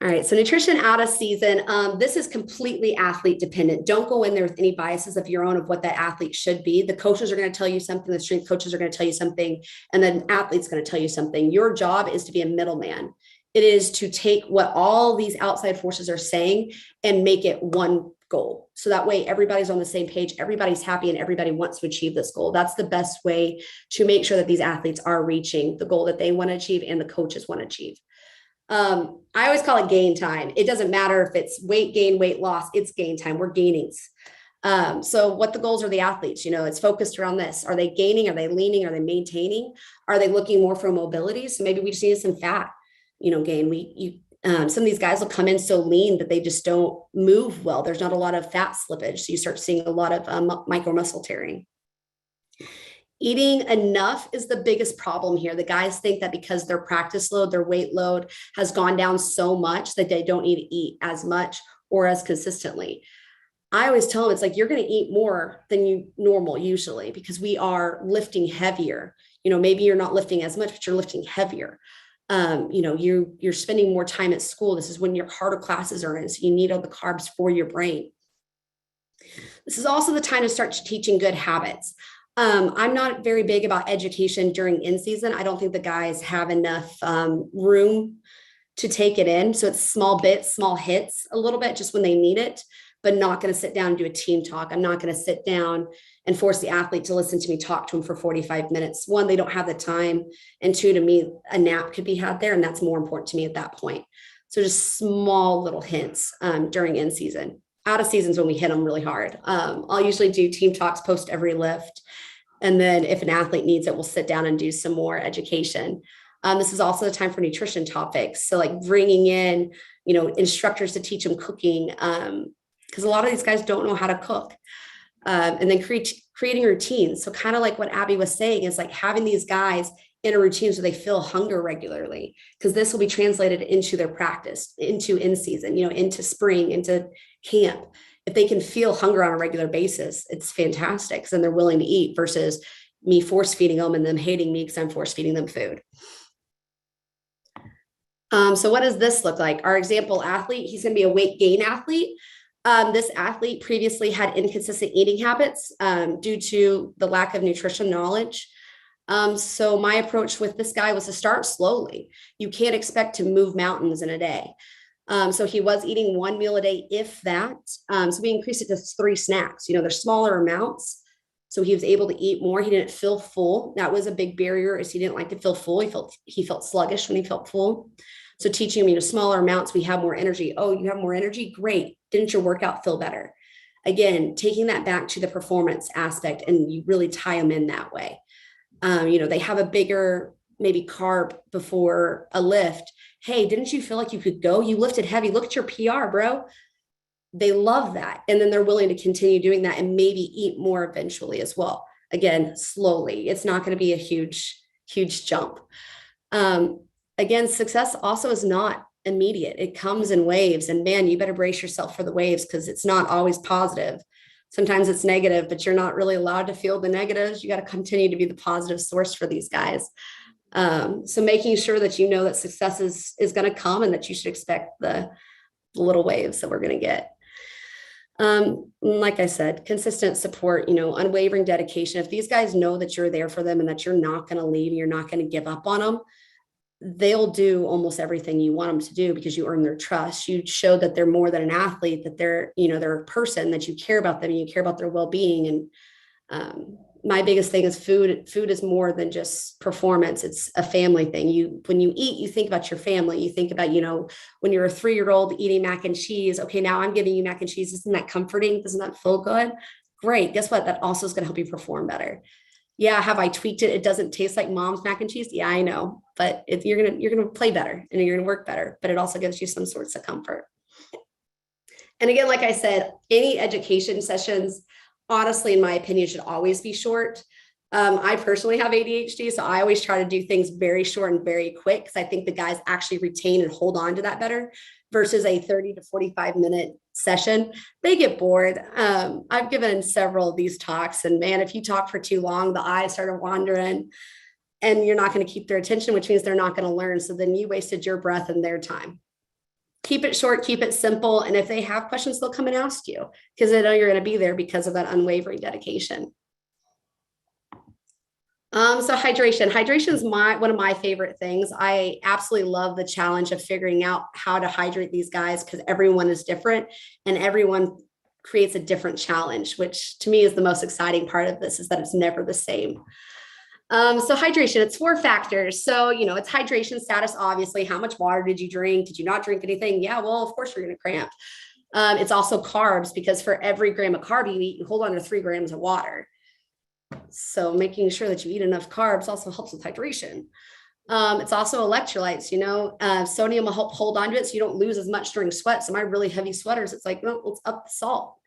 All right, so nutrition out of season. This is completely athlete dependent. Don't go in there with any biases of your own of what that athlete should be. The coaches are going to tell you something. The strength coaches are going to tell you something. And then athlete's going to tell you something. Your job is to be a middleman. It is to take what all these outside forces are saying and make it one goal. So that way everybody's on the same page, everybody's happy, and everybody wants to achieve this goal. That's the best way to make sure that these athletes are reaching the goal that they want to achieve and the coaches want to achieve. I always call it gain time. It doesn't matter if it's weight gain, weight loss, it's gain time. We're gaining. So what the goals are the athletes, it's focused around this. Are they gaining? Are they leaning? Are they maintaining? Are they looking more for mobility? So maybe we just need some fat, gain. Some of these guys will come in so lean that they just don't move well. There's not a lot of fat slippage. So you start seeing a lot of micro muscle tearing. Eating enough is the biggest problem here. The guys think that because their practice load, their weight load has gone down so much that they don't need to eat as much or as consistently. I always tell them it's like, you're going to eat more than you normal usually, because we are lifting heavier. Maybe you're not lifting as much, but you're lifting heavier. You're spending more time at school. This is when your harder classes are in. So you need all the carbs for your brain. This is also the time to start teaching good habits. I'm not very big about education during in season. I don't think the guys have enough room to take it in. So it's small bits, small hits a little bit just when they need it, but not going to sit down and do a team talk. I'm not going to sit down and force the athlete to listen to me talk to him for 45 minutes. One, they don't have the time. And two, to me, a nap could be had there. And that's more important to me at that point. So just small little hints during in season. Out of seasons when we hit them really hard. I'll usually do team talks post every lift. And then if an athlete needs it, we'll sit down and do some more education. This is also the time for nutrition topics. So like bringing in, instructors to teach them cooking, because a lot of these guys don't know how to cook. And then creating routines. So kind of like what Abby was saying is like having these guys in a routine so they feel hunger regularly, because this will be translated into their practice, into in season, into spring, into camp. If they can feel hunger on a regular basis, it's fantastic. Because then they're willing to eat versus me force feeding them and them hating me because I'm force feeding them food. So what does this look like? Our example athlete, he's going to be a weight gain athlete. This athlete previously had inconsistent eating habits due to the lack of nutrition knowledge. So my approach with this guy was to start slowly. You can't expect to move mountains in a day. So he was eating one meal a day, if that. So we increased it to 3 snacks. They're smaller amounts. So he was able to eat more. He didn't feel full. That was a big barrier, is he didn't like to feel full. He felt sluggish when he felt full. So teaching him, smaller amounts, we have more energy. Oh, you have more energy? Great. Didn't your workout feel better? Again, taking that back to the performance aspect, and you really tie them in that way. They have a bigger maybe carb before a lift. Hey, didn't you feel like you could go? You lifted heavy. Look at your PR, bro. They love that. And then they're willing to continue doing that and maybe eat more eventually as well. Again, slowly. It's not going to be a huge jump. Again, success also is not immediate. It comes in waves. And man, you better brace yourself for the waves because it's not always positive. Sometimes it's negative, but you're not really allowed to feel the negatives. You got to continue to be the positive source for these guys. So making sure that you know that success is going to come and that you should expect the little waves that we're going to get. Like I said, consistent support, unwavering dedication. If these guys know that you're there for them and that you're not going to leave, you're not going to give up on them, they'll do almost everything you want them to do because you earn their trust. You show that they're more than an athlete, that they're a person, that you care about them and you care about their well-being. And my biggest thing is food. Food is more than just performance. It's a family thing. When you eat, you think about your family. You think about, when you're a 3-year-old eating mac and cheese, okay, now I'm giving you mac and cheese. Isn't that comforting? Doesn't that feel good? Great. Guess what? That also is going to help you perform better. Yeah. Have I tweaked it? It doesn't taste like mom's mac and cheese. Yeah, I know, but you're going to play better and you're going to work better, but it also gives you some sorts of comfort. And again, like I said, any education sessions, honestly, in my opinion, should always be short. I personally have ADHD, so I always try to do things very short and very quick because I think the guys actually retain and hold on to that better versus a 30 to 45-minute session. They get bored. I've given several of these talks, and man, if you talk for too long, the eyes start wandering and you're not going to keep their attention, which means they're not going to learn. So then you wasted your breath and their time. Keep it short, keep it simple. And if they have questions, they'll come and ask you because they know you're going to be there because of that unwavering dedication. So hydration is one of my favorite things. I absolutely love the challenge of figuring out how to hydrate these guys because everyone is different and everyone creates a different challenge, which to me is the most exciting part of this is that it's never the same. So hydration, it's 4 factors. So, it's hydration status, obviously, how much water did you drink? Did you not drink anything? Yeah, well, of course you're going to cramp. It's also carbs because for every gram of carb you eat, you hold on to 3 grams of water. So making sure that you eat enough carbs also helps with hydration. It's also electrolytes, sodium will help hold on to it so you don't lose as much during sweat. So my really heavy sweaters, it's like, no, let's up the salt.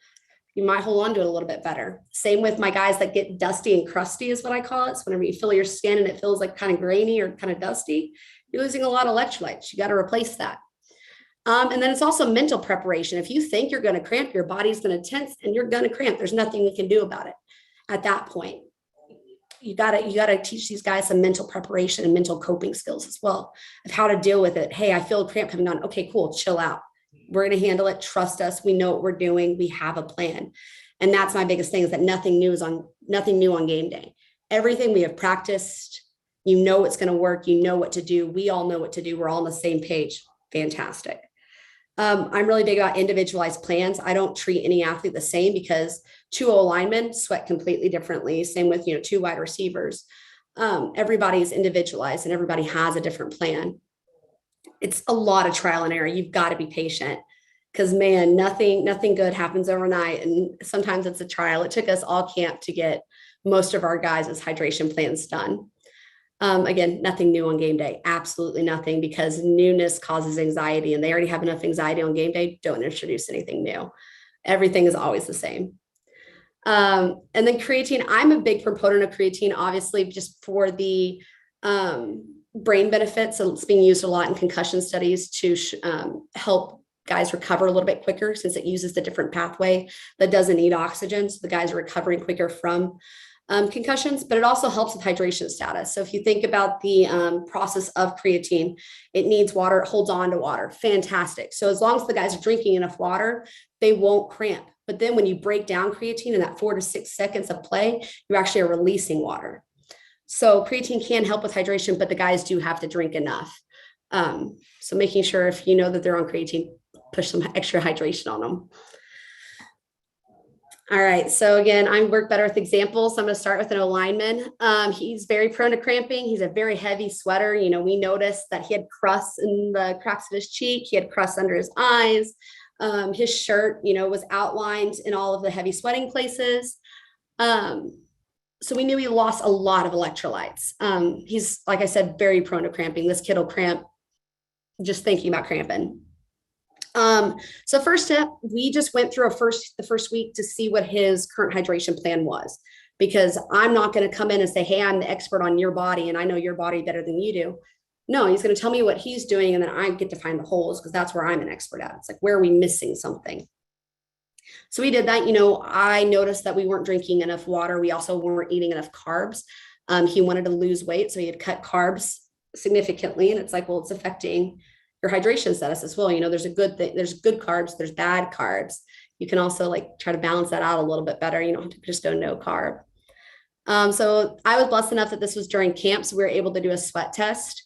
You might hold on to it a little bit better. Same with my guys that get dusty and crusty is what I call it. So whenever you feel your skin and it feels like kind of grainy or kind of dusty, you're losing a lot of electrolytes. You got to replace that. And then it's also mental preparation. If you think you're going to cramp, your body's going to tense and you're going to cramp. There's nothing we can do about it at that point. You got to teach these guys some mental preparation and mental coping skills as well of how to deal with it. Hey, I feel a cramp coming on. Okay, cool. Chill out. We're going to handle it. Trust us. We know what we're doing. We have a plan. And that's my biggest thing is that nothing new on game day. Everything we have practiced, it's going to work. You know what to do. We all know what to do. We're all on the same page. Fantastic. I'm really big about individualized plans. I don't treat any athlete the same because 2 linemen sweat completely differently. Same with, 2 wide receivers. Everybody's individualized and everybody has a different plan. It's a lot of trial and error. You've got to be patient because man, nothing good happens overnight. And sometimes it's a trial. It took us all camp to get most of our guys' hydration plans done. Again, nothing new on game day. Absolutely nothing because newness causes anxiety and they already have enough anxiety on game day. Don't introduce anything new. Everything is always the same. And then creatine, I'm a big proponent of creatine, obviously just for the, brain benefits. So it's being used a lot in concussion studies to help guys recover a little bit quicker since it uses the different pathway that doesn't need oxygen. So the guys are recovering quicker from concussions, but it also helps with hydration status. So if you think about the process of creatine, it needs water, it holds on to water. Fantastic. So as long as the guys are drinking enough water, they won't cramp. But then when you break down creatine in that 4 to 6 seconds of play, you actually are releasing water. So creatine can help with hydration, but the guys do have to drink enough. So making sure if you know that they're on creatine, push some extra hydration on them. All right. So again, I work better with examples. So I'm going to start with an lineman. He's very prone to cramping. He's a very heavy sweater. We noticed that he had crusts in the cracks of his cheek. He had crusts under his eyes. His shirt, was outlined in all of the heavy sweating places. So we knew he lost a lot of electrolytes. He's, like I said, very prone to cramping. This kid will cramp just thinking about cramping. So first step, we just went through the first week to see what his current hydration plan was, because I'm not going to come in and say, hey, I'm the expert on your body and I know your body better than you do. No, he's going to tell me what he's doing, and then I get to find the holes, because that's where I'm an expert at. It's like, where are we missing something? So we did that. I noticed that we weren't drinking enough water. We also weren't eating enough carbs. He wanted to lose weight, so he had cut carbs significantly. And it's like, well, it's affecting your hydration status as well. There's a good thing. There's good carbs. There's bad carbs. You can also like try to balance that out a little bit better. You don't have to just go no carb. So I was blessed enough that this was during camp, so we were able to do a sweat test.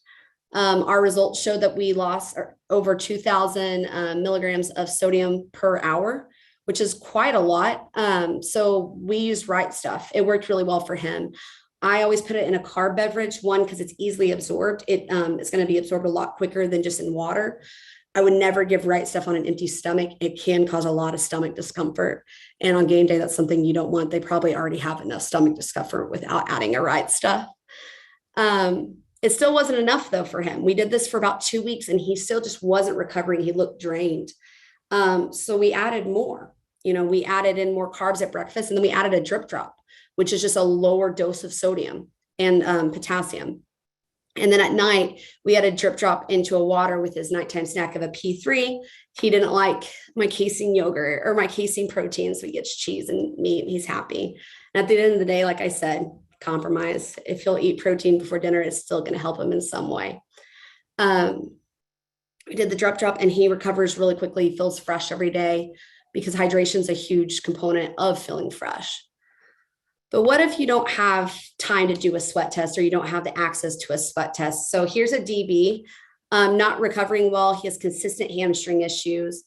Our results showed that we lost over 2,000 milligrams of sodium per hour, which is quite a lot. So we used Right Stuff. It worked really well for him. I always put it in a carb beverage, one, because it's easily absorbed. It's going to be absorbed a lot quicker than just in water. I would never give Right Stuff on an empty stomach. It can cause a lot of stomach discomfort. And on game day, that's something you don't want. They probably already have enough stomach discomfort without adding a Right Stuff. It still wasn't enough though for him. We did this for about 2 weeks and he still just wasn't recovering. He looked drained. So we added more. We added in more carbs at breakfast, and then we added a drip drop, which is just a lower dose of sodium and potassium. And then at night, we had a drip drop into a water with his nighttime snack of a P3. He didn't like my casein yogurt or my casein protein, so he gets cheese and meat, and he's happy. And at the end of the day, like I said, compromise. If he'll eat protein before dinner, it's still going to help him in some way. We did the drip drop, and he recovers really quickly. He feels fresh every day, because hydration is a huge component of feeling fresh. But what if you don't have time to do a sweat test, or you don't have the access to a sweat test? So here's a DB, not recovering well. He has consistent hamstring issues.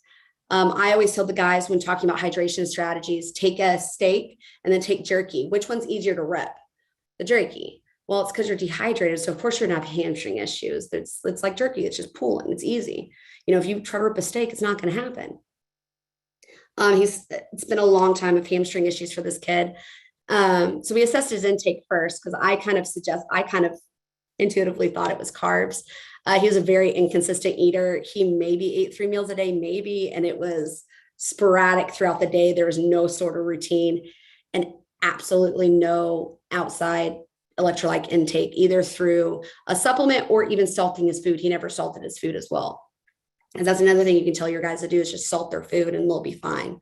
I always tell the guys when talking about hydration strategies, take a steak and then take jerky. Which one's easier to rep? The jerky. Well, it's because you're dehydrated. So of course you're going to have hamstring issues. It's like jerky. It's just pulling. It's easy. If you try to rip a steak, it's not going to happen. It's been a long time of hamstring issues for this kid. So we assessed his intake first, because I kind of intuitively thought it was carbs. He was a very inconsistent eater. He maybe ate 3 meals a day, maybe, and it was sporadic throughout the day. There was no sort of routine, and absolutely no outside electrolyte intake, either through a supplement or even salting his food. He never salted his food as well. And that's another thing you can tell your guys to do, is just salt their food and they'll be fine.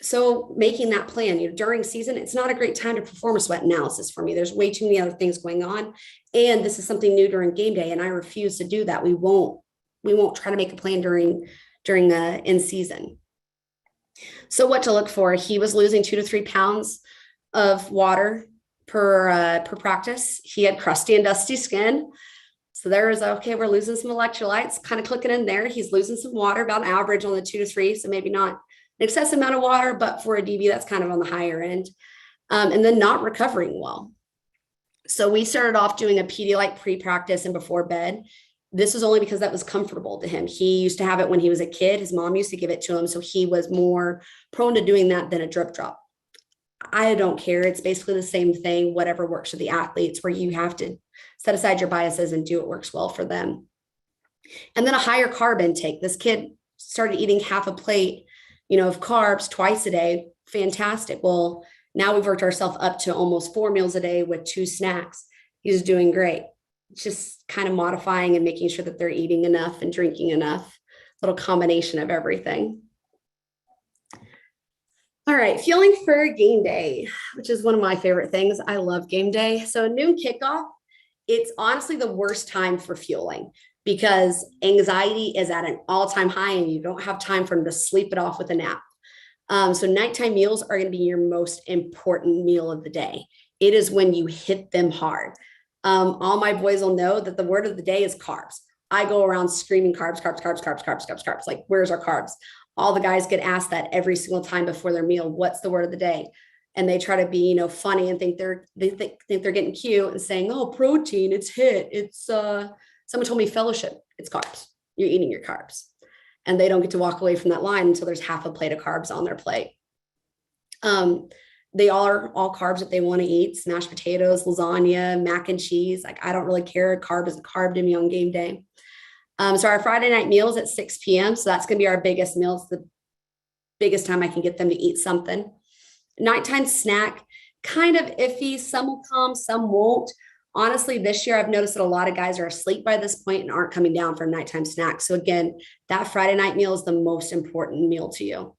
So making that plan, during season, it's not a great time to perform a sweat analysis for me. There's way too many other things going on. And this is something new during game day, and I refuse to do that. We won't try to make a plan during in season. So what to look for? He was losing 2 to 3 pounds of water per practice. He had crusty and dusty skin. So there is, okay, we're losing some electrolytes, kind of clicking in there. He's losing some water, about average on the 2 to 3. So maybe not an excessive amount of water, but for a DB, that's kind of on the higher end. And then not recovering well. So we started off doing a Pedialyte pre-practice and before bed. This was only because that was comfortable to him. He used to have it when he was a kid. His mom used to give it to him. So he was more prone to doing that than a drip drop. I don't care. It's basically the same thing, whatever works for the athletes, where you have to set aside your biases and do what works well for them. And then a higher carb intake. This kid started eating half a plate, of carbs twice a day. Fantastic. Well, now we've worked ourselves up to almost 4 meals a day with 2 snacks. He's doing great. Just kind of modifying and making sure that they're eating enough and drinking enough, little combination of everything. All right, fueling for game day, which is one of my favorite things. I love game day. So noon kickoff, it's honestly the worst time for fueling, because anxiety is at an all-time high and you don't have time for them to sleep it off with a nap. So nighttime meals are going to be your most important meal of the day. It is when you hit them hard. All my boys will know that the word of the day is carbs. I go around screaming carbs, carbs, carbs, carbs, carbs, carbs, carbs. Like, where's our carbs? All the guys get asked that every single time before their meal. What's the word of the day? And they try to be, funny and think they're getting cute and saying, oh, protein, it's HIIT. It's someone told me fellowship. It's carbs. You're eating your carbs. And they don't get to walk away from that line until there's half a plate of carbs on their plate. They are all carbs that they want to eat: smashed potatoes, lasagna, mac and cheese. Like, I don't really care. A carb is a carb to me on game day. So our Friday night meal is at 6 p.m. So that's going to be our biggest meal. It's the biggest time I can get them to eat something. Nighttime snack, kind of iffy. Some will come, some won't. Honestly, this year I've noticed that a lot of guys are asleep by this point and aren't coming down for a nighttime snack. So again, that Friday night meal is the most important meal to you.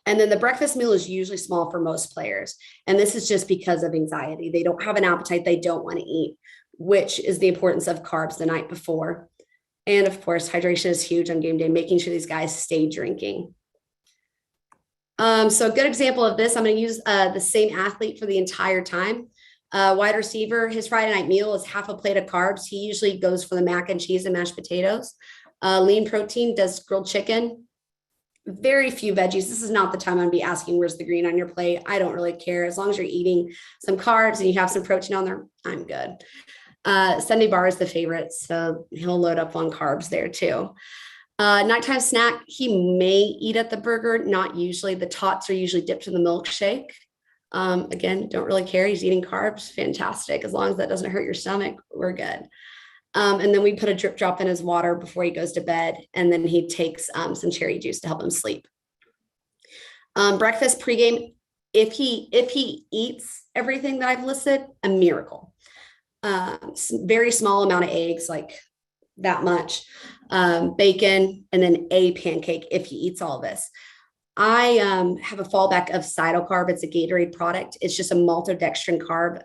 And then the breakfast meal is usually small for most players. And this is just because of anxiety. They don't have an appetite. They don't want to eat, which is the importance of carbs the night before. And of course, hydration is huge on game day, making sure these guys stay drinking. So a good example of this, I'm going to use the same athlete for the entire time. Wide receiver, his Friday night meal is half a plate of carbs. He usually goes for the mac and cheese and mashed potatoes. Lean protein does grilled chicken. Very few veggies. This is not the time I'm going to be asking, where's the green on your plate? I don't really care. As long as you're eating some carbs and you have some protein on there, I'm good. Sunday bar is the favorite, so he'll load up on carbs there too. Nighttime snack, he may eat at the burger, not usually. The tots are usually dipped in the milkshake. Again, don't really care. He's eating carbs, fantastic. As long as that doesn't hurt your stomach, we're good. And then we put a drip drop in his water before he goes to bed. And then he takes some cherry juice to help him sleep. Breakfast pregame, if he eats everything that I've listed, a miracle. Very small amount of eggs, like that much, bacon, and then a pancake if he eats all of this. I have a fallback of Cytocarb. It's a Gatorade product. It's just a maltodextrin carb.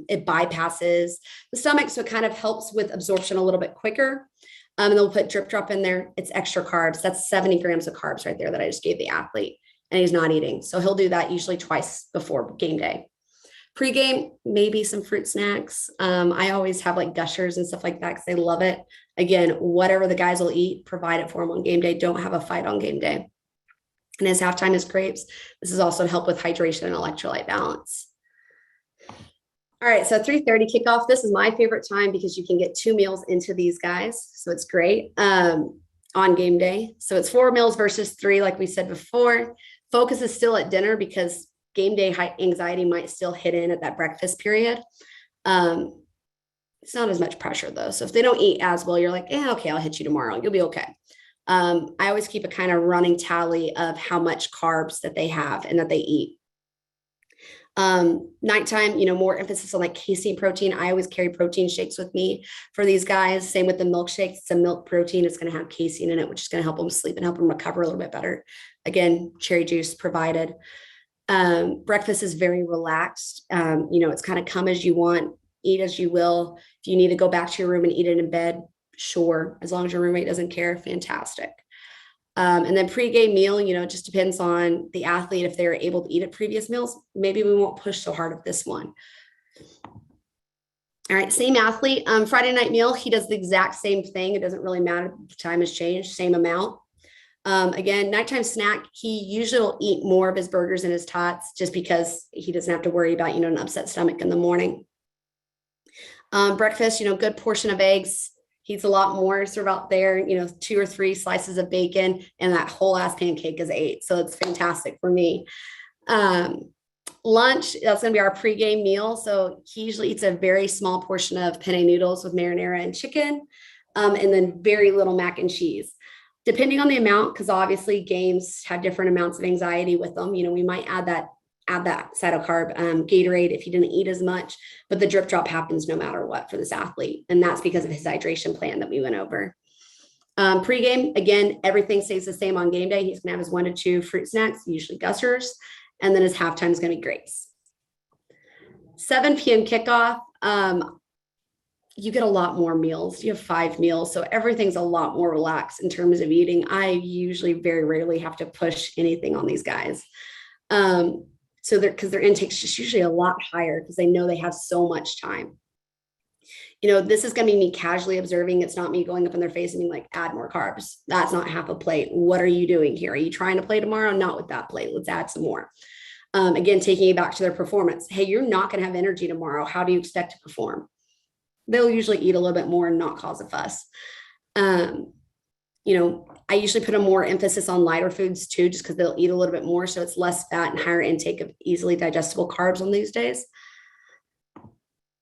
It bypasses the stomach, so it kind of helps with absorption a little bit quicker. And they'll put drip drop in there. It's extra carbs. That's 70 grams of carbs right there that I just gave the athlete, and he's not eating. So he'll do that usually twice before game day. Pre-game, maybe some fruit snacks. I always have like gushers and stuff like that because they love it. Again, whatever the guys will eat, provide it for them on game day. Don't have a fight on game day. And his halftime is grapes. This is also to help with hydration and electrolyte balance. All right, so 3:30 kickoff. This is my favorite time because you can get 2 meals into these guys. So it's great on game day. So it's 4 meals versus 3, like we said before. Focus is still at dinner because game day anxiety might still hit in at that breakfast period. It's not as much pressure though. So if they don't eat as well, you're like, yeah, okay, I'll hit you tomorrow. You'll be okay. I always keep a kind of running tally of how much carbs that they have and that they eat. Nighttime, more emphasis on like casein protein. I always carry protein shakes with me for these guys. Same with the milkshakes. It's a milk protein. It's going to have casein in it, which is going to help them sleep and help them recover a little bit better. Again, cherry juice provided. Breakfast is very relaxed. It's kind of come as you want, eat as you will. If you need to go back to your room and eat it in bed, sure. As long as your roommate doesn't care, fantastic. And then pregame meal, it just depends on the athlete. If they're able to eat at previous meals, maybe we won't push so hard at this one. All right, same athlete. Friday night meal, he does the exact same thing. It doesn't really matter if the time has changed, same amount. Again, nighttime snack, he usually will eat more of his burgers and his tots just because he doesn't have to worry about, an upset stomach in the morning. Breakfast, good portion of eggs. He eats a lot more, serve out there, 2 or 3 slices of bacon, and that whole ass pancake is 8. So it's fantastic for me. Lunch, that's going to be our pregame meal. So he usually eats a very small portion of penne noodles with marinara and chicken, and then very little mac and cheese. Depending on the amount, because obviously games have different amounts of anxiety with them. We might add that cytocarb Gatorade if he didn't eat as much, but the drip drop happens no matter what for this athlete. And that's because of his hydration plan that we went over. Pre-game, again, everything stays the same on game day. He's gonna have his 1 to 2 fruit snacks, usually gushers, and then his halftime is gonna be grapes. 7 p.m. kickoff, you get a lot more meals. You have 5 meals. So everything's a lot more relaxed in terms of eating. I usually very rarely have to push anything on these guys. Because their intake's just usually a lot higher because they know they have so much time. This is going to be me casually observing. It's not me going up in their face and being like, add more carbs. That's not half a plate. What are you doing here? Are you trying to play tomorrow? Not with that plate. Let's add some more. Again, taking it back to their performance. Hey, you're not going to have energy tomorrow. How do you expect to perform? They'll usually eat a little bit more and not cause a fuss. I usually put a more emphasis on lighter foods too, just because they'll eat a little bit more. So it's less fat and higher intake of easily digestible carbs on these days.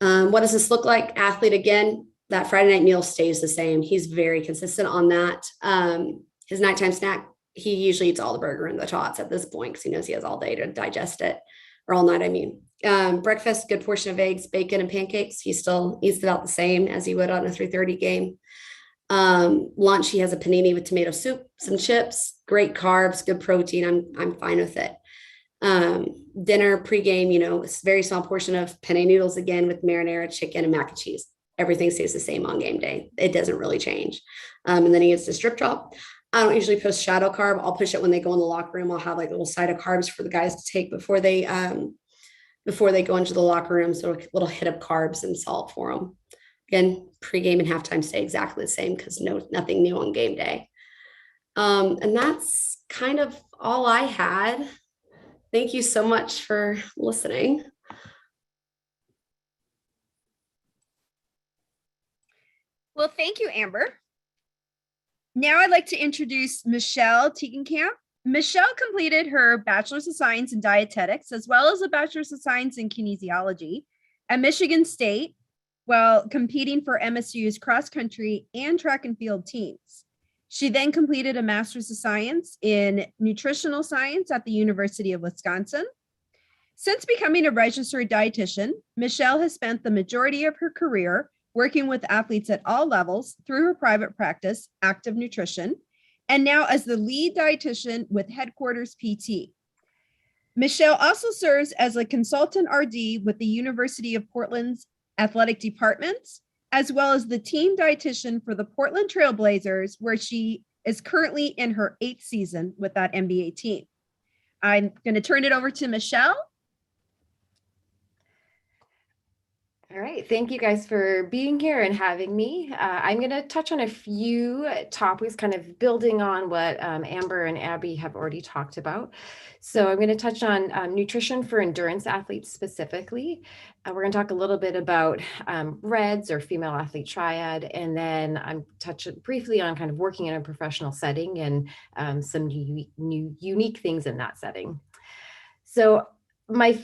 What does this look like? Athlete, again, That Friday night meal stays the same. He's very consistent on that. His nighttime snack, he usually eats all the burger and the tots at this point because he knows he has all day to digest it, or all night, I mean. Breakfast, good portion of eggs, bacon, and pancakes. He still eats about the same as he would on a 3:30 game. Lunch, he has a panini with tomato soup, some chips, great carbs, good protein. I'm fine with it. Dinner, pregame, it's a very small portion of penne noodles again with marinara, chicken, and mac and cheese. Everything stays the same on game day. It doesn't really change. And then he gets the strip drop. I don't usually post shadow carb. I'll push it when they go in the locker room. I'll have like a little side of carbs for the guys to take before they go into the locker room. So a little hit of carbs and salt for them. Again, pregame and halftime stay exactly the same because nothing new on game day. And that's kind of all I had. Thank you so much for listening. Well, thank you, Amber. Now I'd like to introduce Michelle Tegenkamp. Michelle completed her Bachelor's of Science in Dietetics as well as a Bachelor's of Science in Kinesiology at Michigan State while competing for MSU's cross-country and track and field teams. She then completed a Master's of Science in Nutritional Science at the University of Wisconsin. Since becoming a registered dietitian, Michelle has spent the majority of her career working with athletes at all levels through her private practice, Active Nutrition, and now as the lead dietitian with Headquarters PT. Michelle also serves as a consultant RD with the University of Portland's athletic departments, as well as the team dietitian for the Portland Trailblazers, where she is currently in her 8th season with that NBA team. I'm going to turn it over to Michelle. All right. Thank you guys for being here and having me. I'm going to touch on a few topics, kind of building on what Amber and Abby have already talked about. So I'm going to touch on nutrition for endurance athletes specifically. We're going to talk a little bit about REDS or female athlete triad, and then I'm touching briefly on kind of working in a professional setting and some unique things in that setting. So my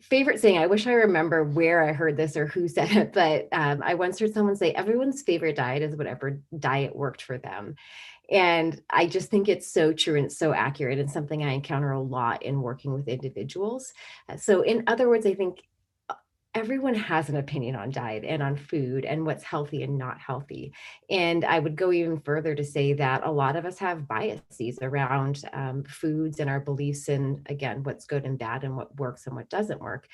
favorite saying, I wish I remember where I heard this or who said it, but I once heard someone say, everyone's favorite diet is whatever diet worked for them. And I just think it's so true and so accurate, and something I encounter a lot in working with individuals. So in other words, I think everyone has an opinion on diet and on food and what's healthy and not healthy. And I would go even further to say that a lot of us have biases around foods and our beliefs in, again, what's good and bad and what works and what doesn't work.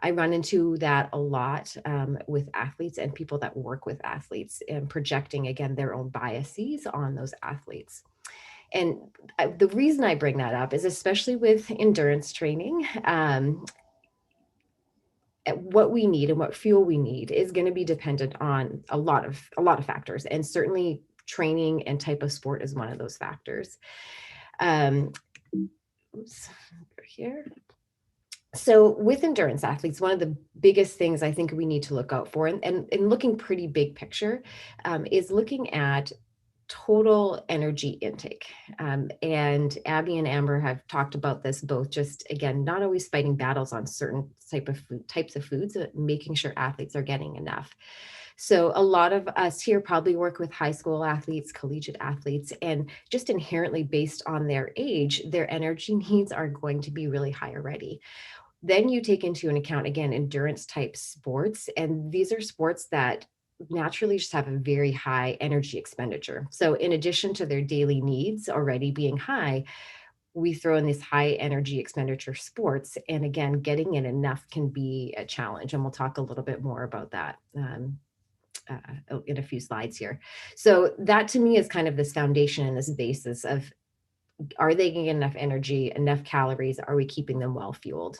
I run into that a lot with athletes and people that work with athletes, and projecting, again, their own biases on those athletes. And the reason I bring that up is especially with endurance training, what we need and what fuel we need is going to be dependent on a lot of factors, and certainly training and type of sport is one of those factors. Here. So with endurance athletes, one of the biggest things I think we need to look out for, and looking pretty big picture, is looking at total energy intake. And Abby and Amber have talked about this both, just again, not always fighting battles on certain types of foods, but making sure athletes are getting enough. So a lot of us here probably work with high school athletes, collegiate athletes, and just inherently based on their age, their energy needs are going to be really high already. Then you take into an account, again, endurance type sports, and these are sports that naturally just have a very high energy expenditure. So in addition to their daily needs already being high, we throw in these high energy expenditure sports. And again, getting in enough can be a challenge. And we'll talk a little bit more about that in a few slides here. So that to me is kind of this foundation and this basis of, are they getting enough energy, enough calories? Are we keeping them well fueled?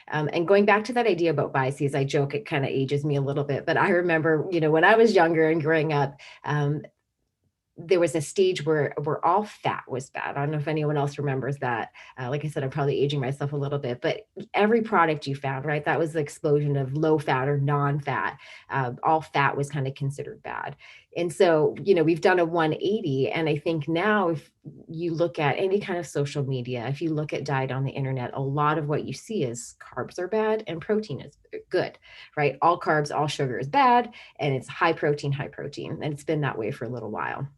And going back to that idea about biases, I joke it kind of ages me a little bit, but I remember, when I was younger and growing up, there was a stage where all fat was bad. I don't know if anyone else remembers that. Like I said, I'm probably aging myself a little bit, but every product you found, right? That was the explosion of low fat or non-fat. All fat was kind of considered bad. And so, we've done a 180. And I think now if you look at any kind of social media, if you look at diet on the internet, a lot of what you see is carbs are bad and protein is good, right? All carbs, all sugar is bad, and it's high protein, high protein. And it's been that way for a little while.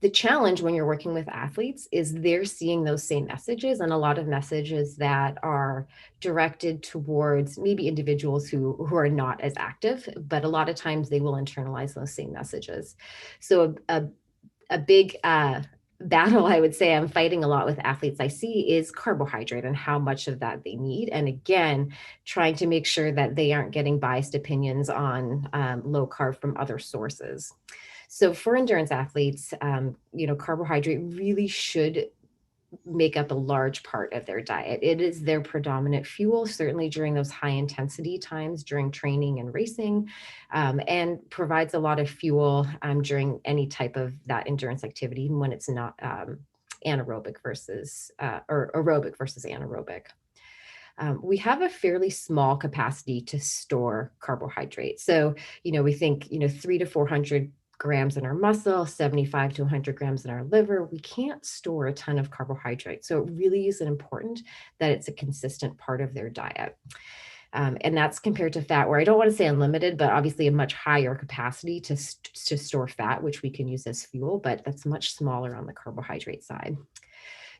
The challenge when you're working with athletes is they're seeing those same messages, and a lot of messages that are directed towards maybe individuals who are not as active, but a lot of times they will internalize those same messages. So a big battle I would say I'm fighting a lot with athletes I see is carbohydrate and how much of that they need. And again, trying to make sure that they aren't getting biased opinions on low carb from other sources. So for endurance athletes, carbohydrate really should make up a large part of their diet. It is their predominant fuel, certainly during those high intensity times during training and racing, and provides a lot of fuel during any type of that endurance activity, even when it's not anaerobic versus or aerobic versus anaerobic. We have a fairly small capacity to store carbohydrate. So, we think, 300 to 400 grams in our muscle, 75 to 100 grams in our liver. We can't store a ton of carbohydrate. So it really is important that it's a consistent part of their diet. And that's compared to fat, where I don't want to say unlimited, but obviously a much higher capacity to store fat, which we can use as fuel, but that's much smaller on the carbohydrate side.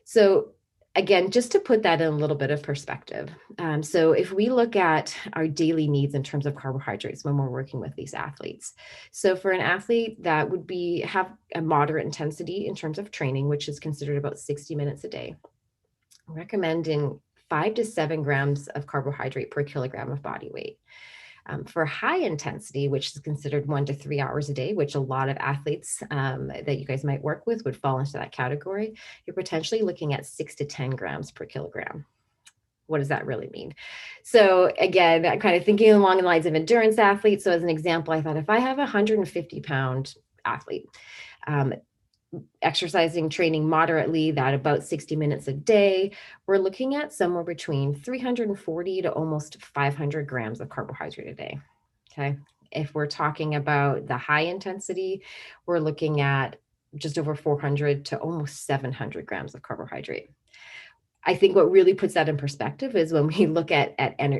So again, just to put that in a little bit of perspective. So if we look at our daily needs in terms of carbohydrates when we're working with these athletes. So for an athlete that would have a moderate intensity in terms of training, which is considered about 60 minutes a day, I'm recommending 5 to 7 grams of carbohydrate per kilogram of body weight. For high intensity, which is considered 1 to 3 hours a day, which a lot of athletes that you guys might work with would fall into that category, you're potentially looking at 6 to 10 grams per kilogram. What does that really mean? So again, I'm kind of thinking along the lines of endurance athletes. So as an example, I thought if I have a 150-pound athlete, exercising, training moderately, that about 60 minutes a day, we're looking at somewhere between 340 to almost 500 grams of carbohydrate a day. Okay. If we're talking about the high intensity, we're looking at just over 400 to almost 700 grams of carbohydrate. I think what really puts that in perspective is when we look at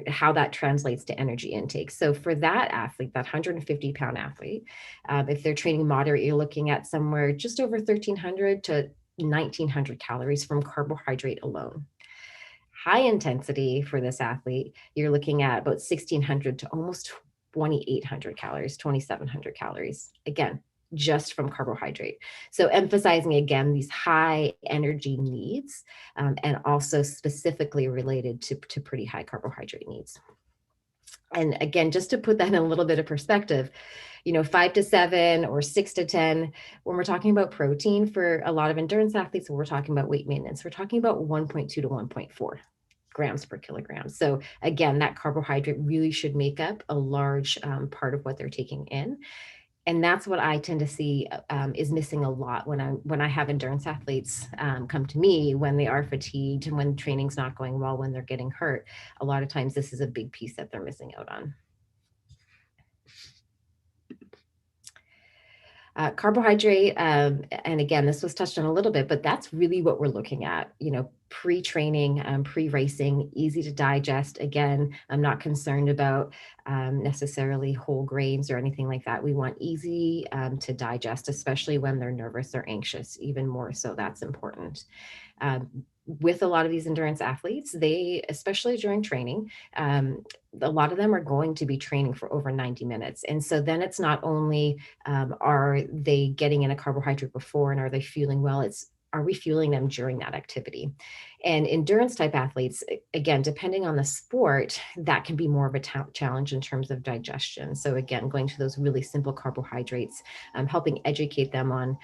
how that translates to energy intake. So for that athlete, that 150-pound athlete, if they're training moderate, you're looking at somewhere just over 1,300 to 1,900 calories from carbohydrate alone. High intensity for this athlete, you're looking at about 1,600 to almost 2,800 calories, 2,700 calories. Again, just from carbohydrate. So emphasizing again these high energy needs and also specifically related to pretty high carbohydrate needs. And again, just to put that in a little bit of perspective, 5 to 7 or 6 to 10, when we're talking about protein for a lot of endurance athletes, when we're talking about weight maintenance, we're talking about 1.2 to 1.4 grams per kilogram. So again, that carbohydrate really should make up a large part of what they're taking in. And that's what I tend to see is missing a lot when I have endurance athletes come to me when they are fatigued and when training's not going well, when they're getting hurt. A lot of times this is a big piece that they're missing out on. Carbohydrate, and again, this was touched on a little bit, but that's really what we're looking at, pre-training, pre-racing, easy to digest. Again, I'm not concerned about necessarily whole grains or anything like that. We want easy to digest, especially when they're nervous or anxious, even more so that's important. With a lot of these endurance athletes, they, especially during training, a lot of them are going to be training for over 90 minutes. And so then it's not only are they getting in a carbohydrate before and are they feeling well, are we fueling them during that activity? And endurance type athletes, again, depending on the sport, that can be more of a challenge in terms of digestion. So again, going to those really simple carbohydrates, helping educate them on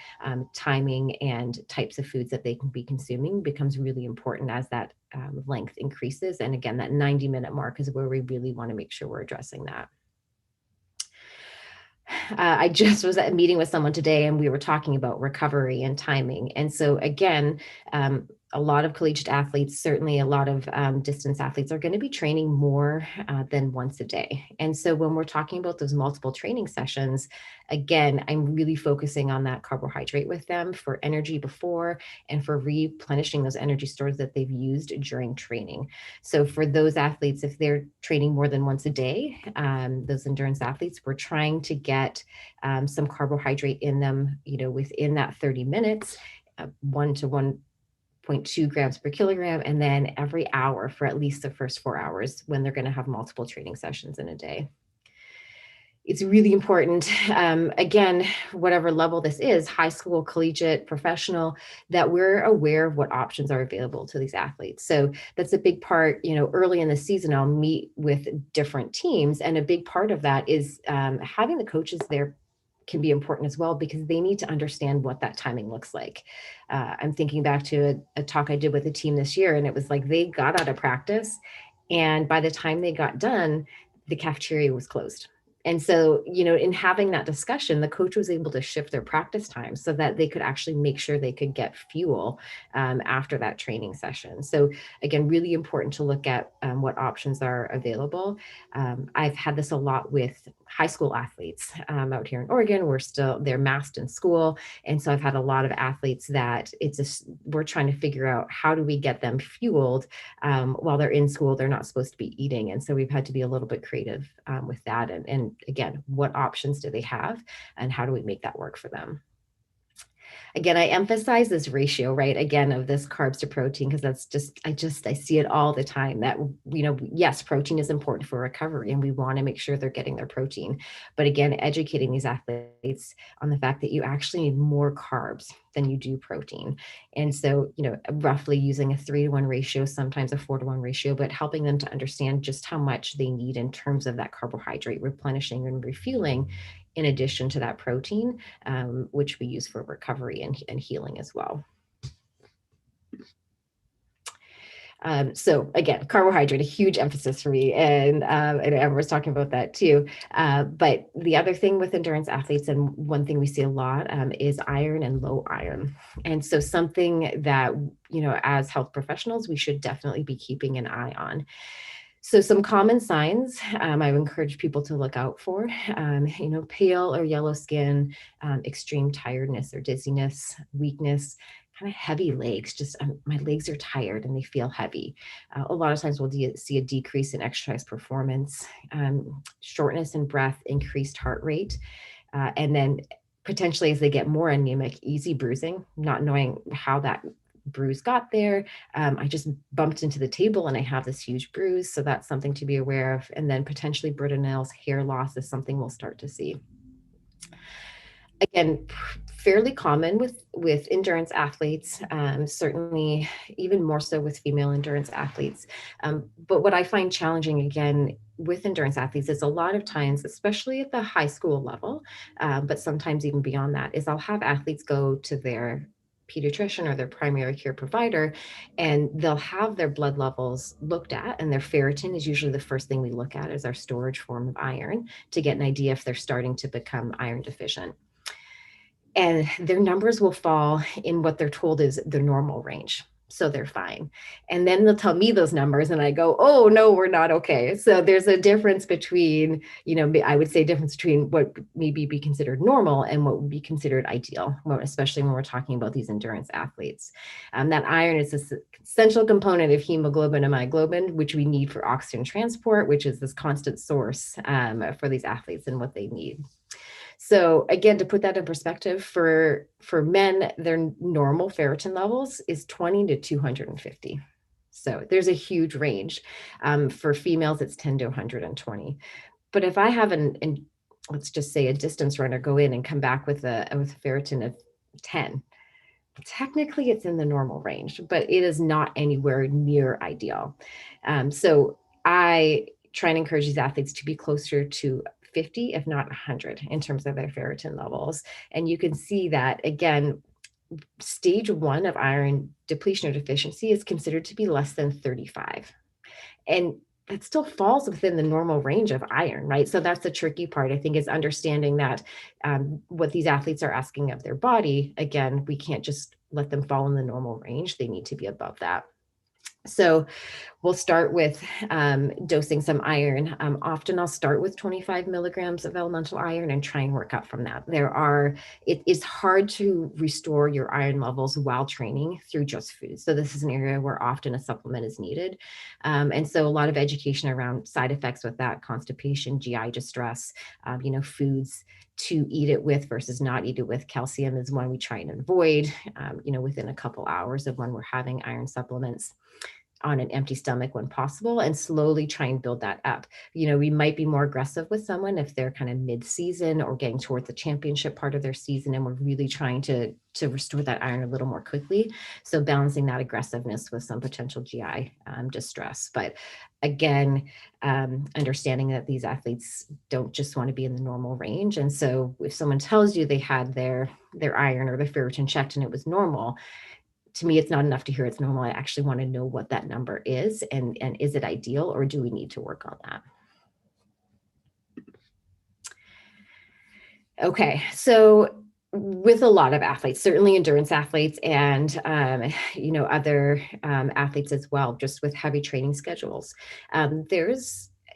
timing and types of foods that they can be consuming becomes really important as that length increases. And again, that 90-minute mark is where we really want to make sure we're addressing that. I just was at a meeting with someone today and we were talking about recovery and timing. And so again, a lot of collegiate athletes, certainly a lot of distance athletes, are going to be training more than once a day. And so when we're talking about those multiple training sessions, again, I'm really focusing on that carbohydrate with them for energy before and for replenishing those energy stores that they've used during training. So for those athletes, if they're training more than once a day, those endurance athletes, we're trying to get some carbohydrate in them, within that 30 minutes, 1 to 1.2 grams per kilogram, and then every hour for at least the first 4 hours when they're going to have multiple training sessions in a day. It's really important, again, whatever level this is, high school, collegiate, professional, that we're aware of what options are available to these athletes. So that's a big part. Early in the season, I'll meet with different teams, and a big part of that is having the coaches there can be important as well, because they need to understand what that timing looks like. I'm thinking back to a talk I did with a team this year, and it was like they got out of practice, and by the time they got done, the cafeteria was closed. And so, in having that discussion, the coach was able to shift their practice time so that they could actually make sure they could get fuel after that training session. So again, really important to look at what options are available. I've had this a lot with high school athletes out here in Oregon. They're masked in school. And so I've had a lot of athletes that we're trying to figure out, how do we get them fueled while they're in school? They're not supposed to be eating. And so we've had to be a little bit creative with that. And again, what options do they have, and how do we make that work for them? Again, I emphasize this ratio, right? Again, of this carbs to protein, because I see it all the time that, yes, protein is important for recovery and we want to make sure they're getting their protein. But again, educating these athletes on the fact that you actually need more carbs than you do protein. And so, roughly using a 3-to-1 ratio, sometimes a 4-to-1 ratio, but helping them to understand just how much they need in terms of that carbohydrate replenishing and refueling, in addition to that protein, which we use for recovery and healing as well. So again, carbohydrate, a huge emphasis for me, and Amber was talking about that too. But the other thing with endurance athletes, and one thing we see a lot, is iron and low iron. And so something that, as health professionals, we should definitely be keeping an eye on. So some common signs I would encourage people to look out for, pale or yellow skin, extreme tiredness or dizziness, weakness, kind of heavy legs, just my legs are tired and they feel heavy. A lot of times we'll see a decrease in exercise performance, shortness in breath, increased heart rate, and then potentially as they get more anemic, easy bruising, not knowing how that bruise got there. I just bumped into the table and I have this huge bruise. So that's something to be aware of. And then potentially brittle nails, hair loss is something we'll start to see. Again, fairly common with endurance athletes, certainly even more so with female endurance athletes. But what I find challenging, again, with endurance athletes is a lot of times, especially at the high school level, but sometimes even beyond that, is I'll have athletes go to their pediatrician or their primary care provider, and they'll have their blood levels looked at, and their ferritin is usually the first thing we look at as our storage form of iron to get an idea if they're starting to become iron deficient. And their numbers will fall in what they're told is the normal range. So they're fine. And then they'll tell me those numbers and I go, oh no, we're not okay. So there's a difference between, I would say difference between what maybe be considered normal and what would be considered ideal, especially when we're talking about these endurance athletes. That iron is an essential component of hemoglobin and myoglobin, which we need for oxygen transport, which is this constant source for these athletes and what they need. So again, to put that in perspective, for men, their normal ferritin levels is 20 to 250. So there's a huge range. For females, it's 10 to 120. But if I have let's just say a distance runner go in and come back with a ferritin of 10, technically it's in the normal range, but it is not anywhere near ideal. So I try and encourage these athletes to be closer to 50, if not 100 in terms of their ferritin levels. And you can see that, again, stage 1 of iron depletion or deficiency is considered to be less than 35. And that still falls within the normal range of iron, right? So that's the tricky part, I think, is understanding that what these athletes are asking of their body. Again, we can't just let them fall in the normal range, they need to be above that. So we'll start with dosing some iron. Often I'll start with 25 milligrams of elemental iron and try and work up from that. It is hard to restore your iron levels while training through just food. So this is an area where often a supplement is needed. And so a lot of education around side effects with that, constipation, GI distress, foods to eat it with versus not eat it with. Calcium is one we try and avoid, within a couple hours of when we're having iron supplements, on an empty stomach when possible, and slowly try and build that up. We might be more aggressive with someone if they're kind of mid-season or getting towards the championship part of their season, and we're really trying to restore that iron a little more quickly. So balancing that aggressiveness with some potential GI distress. But again, understanding that these athletes don't just want to be in the normal range. And so if someone tells you they had their iron or their ferritin checked and it was normal, to me, it's not enough to hear it's normal. I actually want to know what that number is, and is it ideal, or do we need to work on that? Okay, so with a lot of athletes, certainly endurance athletes and, other athletes as well, just with heavy training schedules,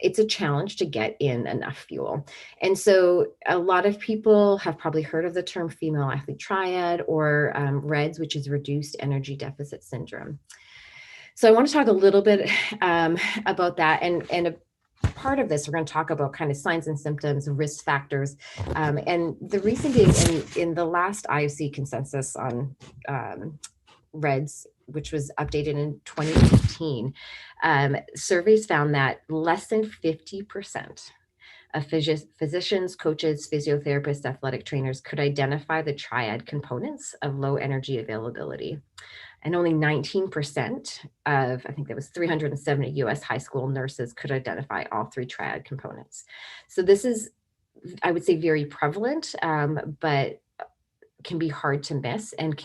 it's a challenge to get in enough fuel. And so a lot of people have probably heard of the term female athlete triad, or REDS, which is reduced energy deficit syndrome. So I want to talk a little bit about that. And a part of this, we're going to talk about kind of signs and symptoms, risk factors. And the reason being, in the last IOC consensus on REDS, which was updated in 2015, surveys found that less than 50% of physicians, coaches, physiotherapists, athletic trainers could identify the triad components of low energy availability. And only 19% of, I think there was 370 US high school nurses could identify all three triad components. So this is, I would say, very prevalent, but can be hard to miss and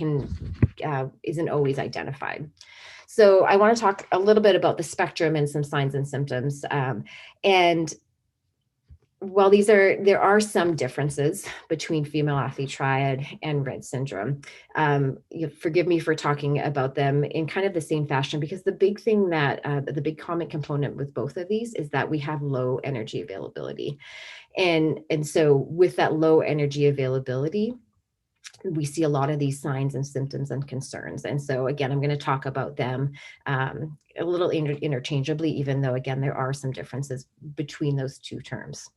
isn't always identified. So I want to talk a little bit about the spectrum and some signs and symptoms. And while there are some differences between female athlete triad and RED syndrome, forgive me for talking about them in kind of the same fashion, because the big thing the big common component with both of these is that we have low energy availability. And so with that low energy availability, we see a lot of these signs and symptoms and concerns. And so again, I'm going to talk about them a little interchangeably, even though, again, there are some differences between those two terms.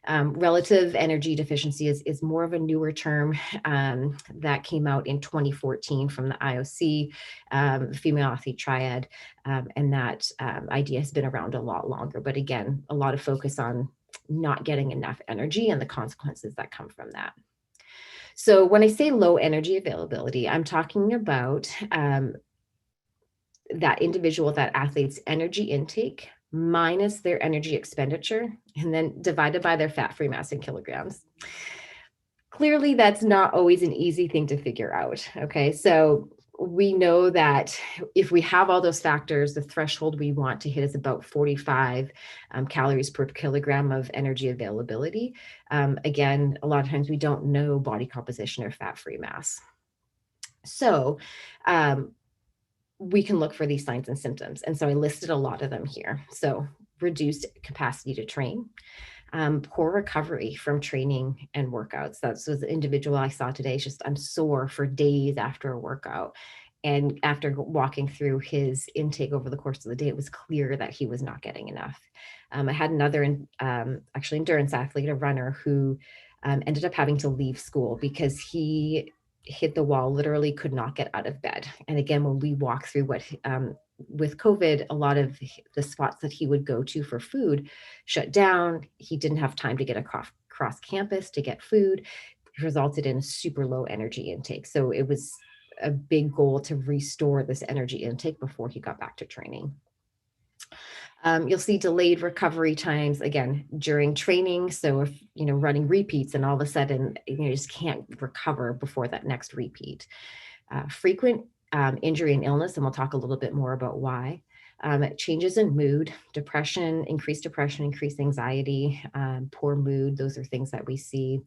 Relative energy deficiency is more of a newer term that came out in 2014 from the IOC, female athlete triad, and that idea has been around a lot longer. But again, a lot of focus on not getting enough energy and the consequences that come from that. So when I say low energy availability, I'm talking about that individual, that athlete's energy intake minus their energy expenditure, and then divided by their fat-free mass in kilograms. Clearly, that's not always an easy thing to figure out, okay? So we know that if we have all those factors, the threshold we want to hit is about 45 calories per kilogram of energy availability. Again, a lot of times we don't know body composition or fat-free mass. So we can look for these signs and symptoms. And so I listed a lot of them here. So reduced capacity to train, poor recovery from training and workouts. That's the individual I saw today. It's just, I'm sore for days after a workout. And after walking through his intake over the course of the day, it was clear that he was not getting enough. I had another actually endurance athlete, a runner, who ended up having to leave school because he hit the wall, literally could not get out of bed. And again, when we walk through what, with COVID, a lot of the spots that he would go to for food shut down. He didn't have time to get across campus to get food. It resulted in a super low energy intake. So it was a big goal to restore this energy intake before he got back to training. You'll see delayed recovery times, again, during training. So if, running repeats and all of a sudden, you just can't recover before that next repeat. Frequent injury and illness, and we'll talk a little bit more about why. Changes in mood, depression, increased anxiety, poor mood. Those are things that we see.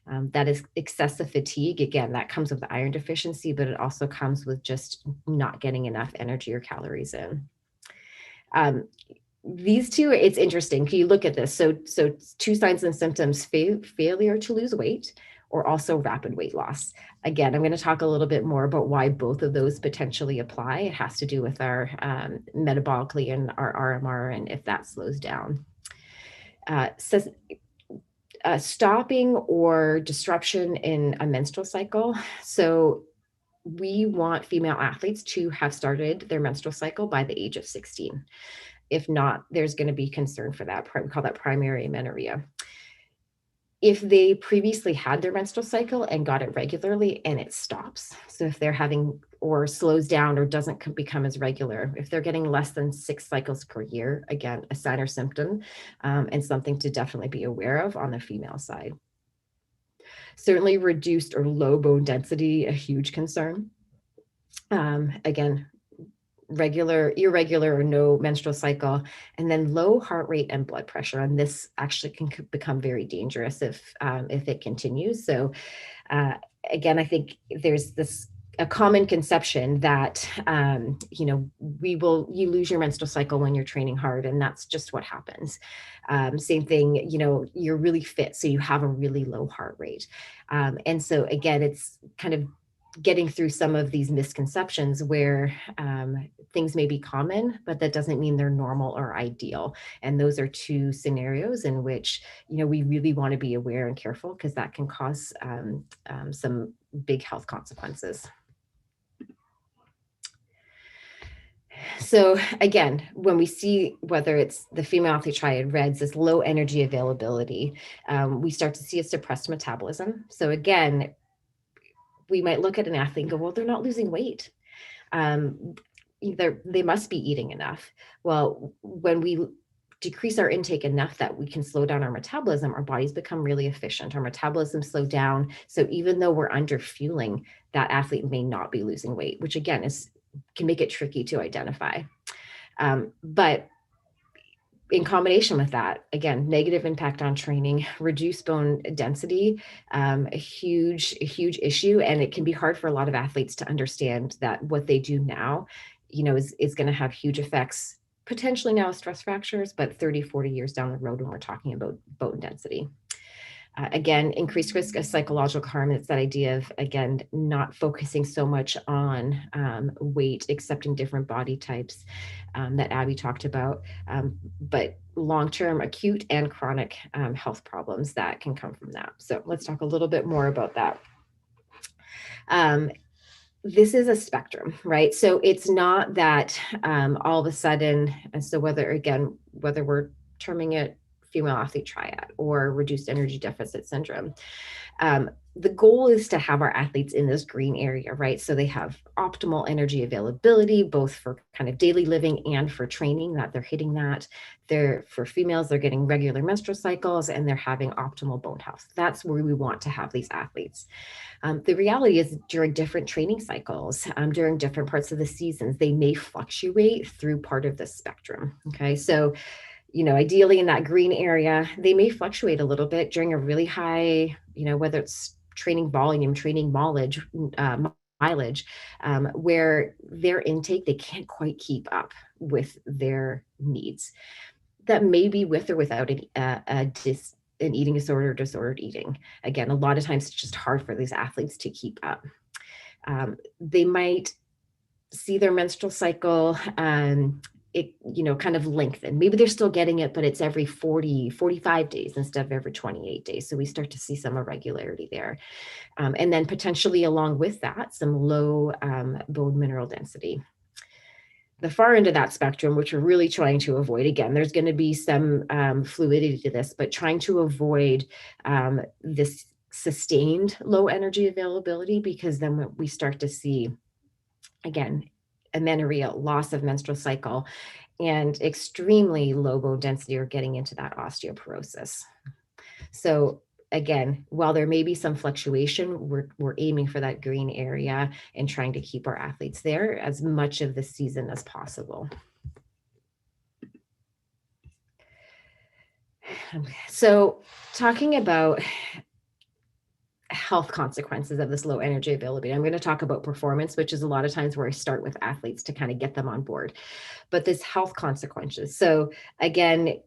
That is excessive fatigue. Again, that comes with iron deficiency, but it also comes with just not getting enough energy or calories in. These two, it's interesting. Can you look at this? So two signs and symptoms: failure to lose weight, or also rapid weight loss. Again, I'm going to talk a little bit more about why both of those potentially apply. It has to do with our metabolically and our RMR, and if that slows down. Stopping or disruption in a menstrual cycle. So we want female athletes to have started their menstrual cycle by the age of 16. If not, there's going to be concern for that. We call that primary amenorrhea. If they previously had their menstrual cycle and got it regularly and it stops, so if they're having or slows down or doesn't become as regular, if they're getting less than 6 cycles per year, again, a sign or symptom, and something to definitely be aware of on the female side. Certainly reduced or low bone density, a huge concern. Again, irregular or no menstrual cycle, and then low heart rate and blood pressure. And this actually can become very dangerous if it continues. So again, I think there's a common conception that, you lose your menstrual cycle when you're training hard, and that's just what happens. Same thing, you're really fit, so you have a really low heart rate. And so again, it's kind of getting through some of these misconceptions where things may be common, but that doesn't mean they're normal or ideal. And those are two scenarios in which, we really want to be aware and careful, because that can cause some big health consequences. So again, when we see whether it's the female athlete triad REDS as low energy availability, we start to see a suppressed metabolism. So again, we might look at an athlete and go, well, they're not losing weight. They must be eating enough. Well, when we decrease our intake enough that we can slow down our metabolism, our bodies become really efficient. Our metabolism slow down. So even though we're under fueling, that athlete may not be losing weight, which again can make it tricky to identify. But in combination with that, again, negative impact on training, reduced bone density, a huge issue. And it can be hard for a lot of athletes to understand that what they do now, is going to have huge effects, potentially now stress fractures, but 30, 40 years down the road when we're talking about bone density. Again, increased risk of psychological harm. It's that idea of, again, not focusing so much on weight, accepting different body types that Abby talked about, but long-term acute and chronic health problems that can come from that. So let's talk a little bit more about that. This is a spectrum, right? So it's not that all of a sudden, and so whether we're terming it female athlete triad or reduced energy deficit syndrome, the goal is to have our athletes in this green area, right? So they have optimal energy availability, both for kind of daily living and for training, that they're hitting that. For females, they're getting regular menstrual cycles and they're having optimal bone health. That's where we want to have these athletes. The reality is during different training cycles, during different parts of the seasons, they may fluctuate through part of the spectrum. Okay. So, ideally in that green area, they may fluctuate a little bit during a really high, whether it's training volume, training mileage, where their intake, they can't quite keep up with their needs. That may be with or without an eating disorder, disordered eating. Again, a lot of times it's just hard for these athletes to keep up. They might see their menstrual cycle, kind of lengthen. Maybe they're still getting it, but it's every 40, 45 days instead of every 28 days. So we start to see some irregularity there. And then potentially along with that, some low bone mineral density. The far end of that spectrum, which we're really trying to avoid, again, there's going to be some fluidity to this, but trying to avoid this sustained low energy availability, because then we start to see, again, amenorrhea, loss of menstrual cycle, and extremely low bone density, or getting into that osteoporosis. So again, while there may be some fluctuation, we're aiming for that green area and trying to keep our athletes there as much of the season as possible. So talking about health consequences of this low energy availability, I'm going to talk about performance, which is a lot of times where I start with athletes to kind of get them on board. But this health consequences. So again,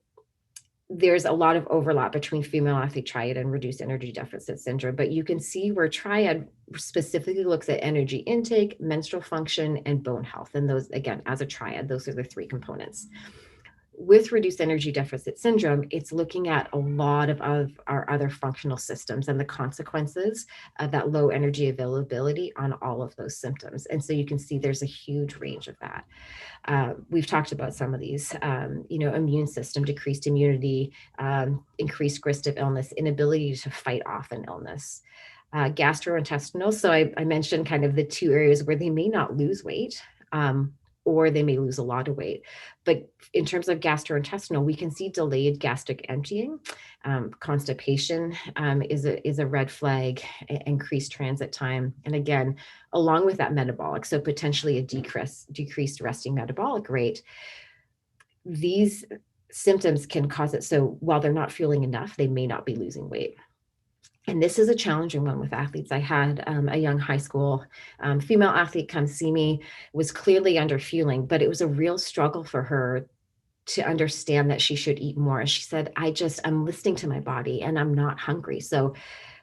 there's a lot of overlap between female athlete triad and reduced energy deficit syndrome, but you can see where triad specifically looks at energy intake, menstrual function, and bone health. And those, again, as a triad, those are the three components. With reduced energy deficit syndrome, it's looking at a lot of our other functional systems and the consequences of that low energy availability on all of those symptoms. And so you can see there's a huge range of that. We've talked about some of these, immune system, decreased immunity, increased risk of illness, inability to fight off an illness. Gastrointestinal. So I mentioned kind of the two areas where they may not lose weight, or they may lose a lot of weight. But in terms of gastrointestinal, we can see delayed gastric emptying. Constipation is a red flag, increased transit time. And again, along with that metabolic, so potentially a decreased resting metabolic rate, these symptoms can cause it. So while they're not fueling enough, they may not be losing weight. And this is a challenging one with athletes. I had a young high school female athlete come see me, was clearly under fueling, but it was a real struggle for her to understand that she should eat more. She said, I'm listening to my body and I'm not hungry. So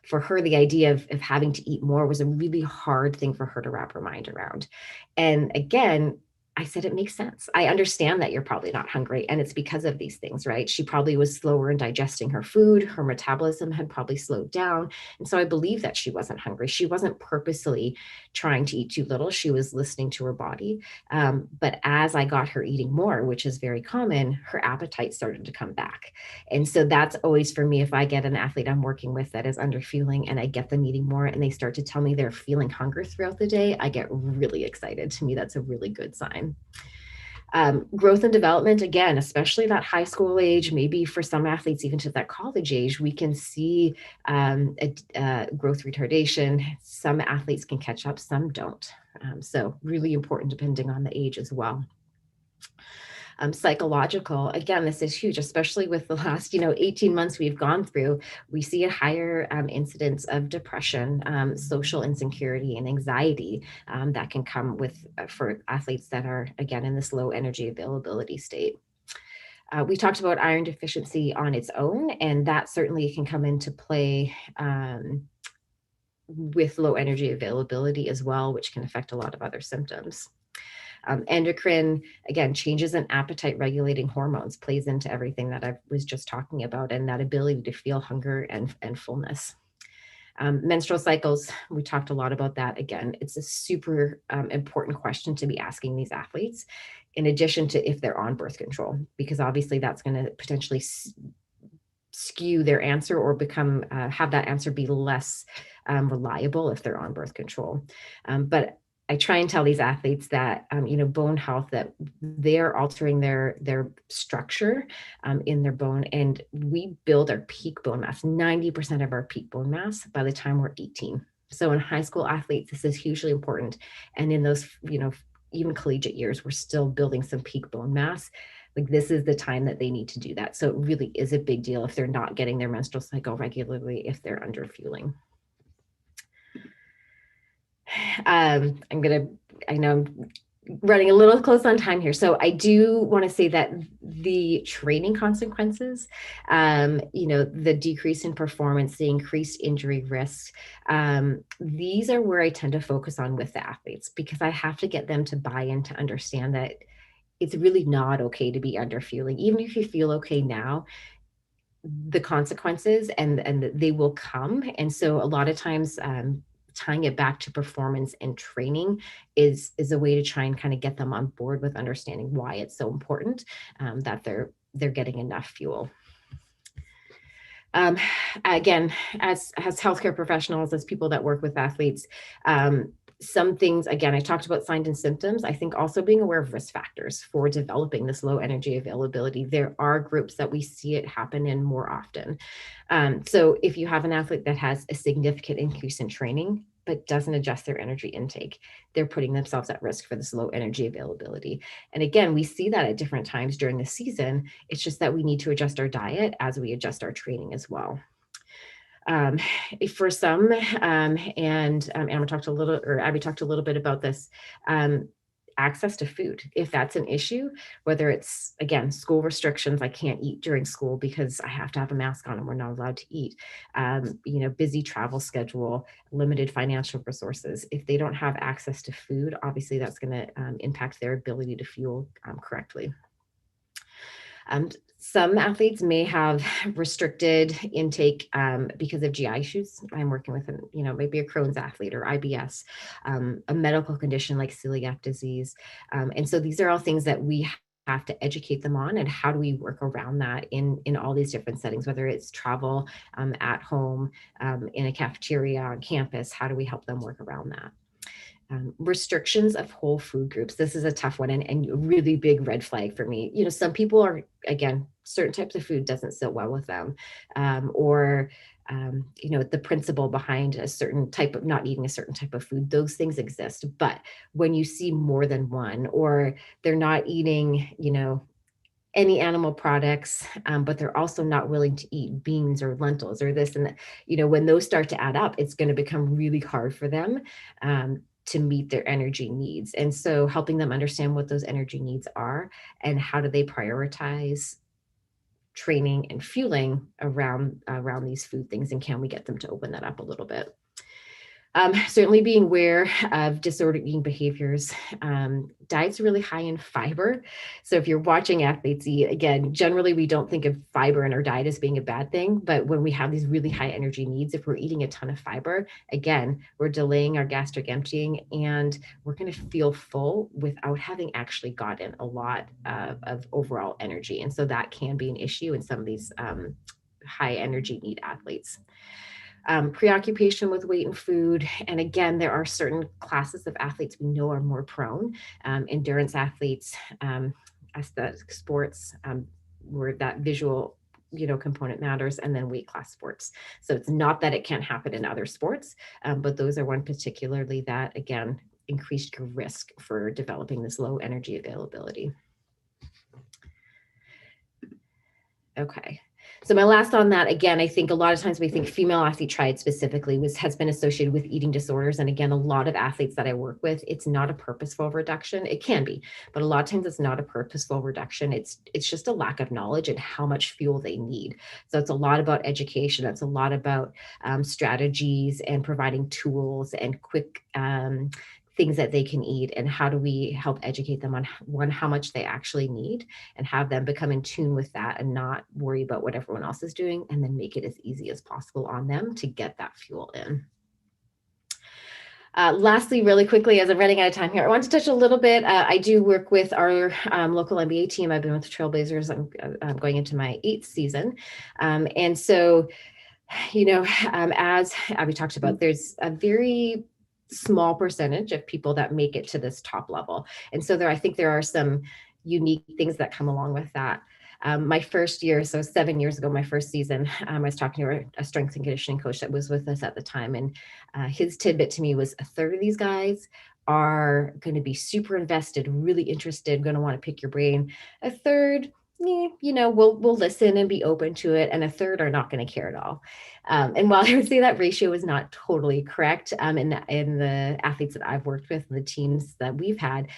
for her, the idea of having to eat more was a really hard thing for her to wrap her mind around. And again, I said, it makes sense. I understand that you're probably not hungry, and it's because of these things, right? She probably was slower in digesting her food. Her metabolism had probably slowed down. And so I believe that she wasn't hungry. She wasn't purposely trying to eat too little. She was listening to her body. But as I got her eating more, which is very common, her appetite started to come back. And so that's always for me, if I get an athlete I'm working with that is under fueling and I get them eating more and they start to tell me they're feeling hunger throughout the day, I get really excited. To me, that's a really good sign. Growth and development, again, especially that high school age, maybe for some athletes, even to that college age, we can see growth retardation. Some athletes can catch up, some don't. So really important depending on the age as well. Psychological, again, this is huge, especially with the last, 18 months we've gone through. We see a higher incidence of depression, social insecurity, and anxiety that can come with for athletes that are, again, in this low energy availability state. We talked about iron deficiency on its own, and that certainly can come into play with low energy availability as well, which can affect a lot of other symptoms. Endocrine, again, changes in appetite regulating hormones plays into everything that I was just talking about, and that ability to feel hunger and fullness. Menstrual cycles, we talked a lot about that. Again, it's a super important question to be asking these athletes, in addition to if they're on birth control, because obviously that's going to potentially skew their answer or become have that answer be less reliable if they're on birth control. But I try and tell these athletes that, bone health, that they're altering their structure in their bone, and we build our peak bone mass, 90% of our peak bone mass by the time we're 18. So in high school athletes, this is hugely important. And in those, even collegiate years, we're still building some peak bone mass. Like, this is the time that they need to do that. So it really is a big deal if they're not getting their menstrual cycle regularly, if they're under fueling. I know I'm running a little close on time here. So I do want to say that the training consequences, the decrease in performance, the increased injury risk, these are where I tend to focus on with the athletes, because I have to get them to buy in, to understand that it's really not okay to be under fueling. Even if you feel okay now, the consequences and they will come. And so a lot of times, tying it back to performance and training is a way to try and kind of get them on board with understanding why it's so important that they're getting enough fuel. Again, as healthcare professionals, as people that work with athletes, some things, again, I talked about signs and symptoms. I think also being aware of risk factors for developing this low energy availability. There are groups that we see it happen in more often. So if you have an athlete that has a significant increase in training, but doesn't adjust their energy intake, they're putting themselves at risk for this low energy availability. And again, we see that at different times during the season. It's just that we need to adjust our diet as we adjust our training as well. For some, and Amber talked a little, or Abby talked a little bit about this, access to food. If that's an issue, whether it's, again, school restrictions, I can't eat during school because I have to have a mask on and we're not allowed to eat, busy travel schedule, limited financial resources. If they don't have access to food, obviously that's going to impact their ability to fuel correctly. Some athletes may have restricted intake because of GI issues. I'm working with, maybe a Crohn's athlete or IBS, a medical condition like celiac disease. And so these are all things that we have to educate them on, and how do we work around that in all these different settings, whether it's travel, at home, in a cafeteria, on campus, how do we help them work around that? Restrictions of whole food groups. This is a tough one, and a really big red flag for me. Some people are, again, certain types of food doesn't sit well with them, the principle behind a certain type of not eating a certain type of food, those things exist. But when you see more than one, or they're not eating, any animal products, but they're also not willing to eat beans or lentils or this and that, when those start to add up, it's going to become really hard for them to meet their energy needs. And so helping them understand what those energy needs are and how do they prioritize training and fueling around these food things, and can we get them to open that up a little bit? Certainly being aware of disordered eating behaviors. Diet's really high in fiber. So if you're watching athletes eat, again, generally we don't think of fiber in our diet as being a bad thing, but when we have these really high energy needs, if we're eating a ton of fiber, again, we're delaying our gastric emptying, and we're going to feel full without having actually gotten a lot of overall energy. And so that can be an issue in some of these high energy need athletes. Preoccupation with weight and food. And again, there are certain classes of athletes we know are more prone. Endurance athletes, aesthetic sports, where that visual component matters, and then weight class sports. So it's not that it can't happen in other sports, but those are one particularly that, again, increased your risk for developing this low energy availability. Okay. So my last on that, again, I think a lot of times we think female athlete triad specifically has been associated with eating disorders. And again, a lot of athletes that I work with, it's not a purposeful reduction. It can be, but a lot of times it's not a purposeful reduction. It's just a lack of knowledge and how much fuel they need. So it's a lot about education. It's a lot about strategies and providing tools and quick things that they can eat, and how do we help educate them on how much they actually need, and have them become in tune with that and not worry about what everyone else is doing, and then make it as easy as possible on them to get that fuel in. Lastly, really quickly, as I'm running out of time here, I want to touch a little bit. I do work with our local NBA team. I've been with the Trailblazers. I'm going into my 8th season. And so, as Abby talked about, there's a very small percentage of people that make it to this top level. And so I think there are some unique things that come along with that. My first year, so 7 years ago, my first season, I was talking to a strength and conditioning coach that was with us at the time. And his tidbit to me was, a third of these guys are going to be super invested, really interested, going to want to pick your brain. A third, we'll listen and be open to it. And a third are not going to care at all. And while I would say that ratio is not totally correct, in the athletes that I've worked with and the teams that we've had,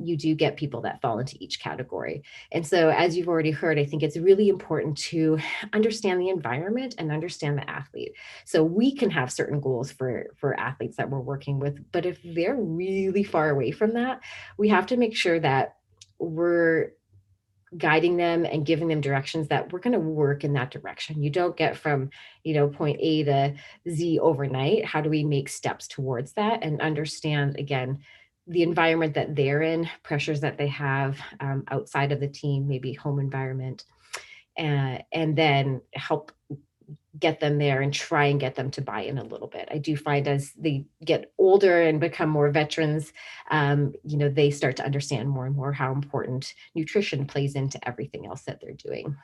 you do get people that fall into each category. And so, as you've already heard, I think it's really important to understand the environment and understand the athlete. So we can have certain goals for athletes that we're working with, but if they're really far away from that, we have to make sure that we're guiding them and giving them directions that we're going to work in that direction. You don't get from, point A to Z overnight. How do we make steps towards that and understand, again, the environment that they're in, pressures that they have outside of the team, maybe home environment, and then help get them there and try and get them to buy in a little bit. I do find as they get older and become more veterans, they start to understand more and more how important nutrition plays into everything else that they're doing.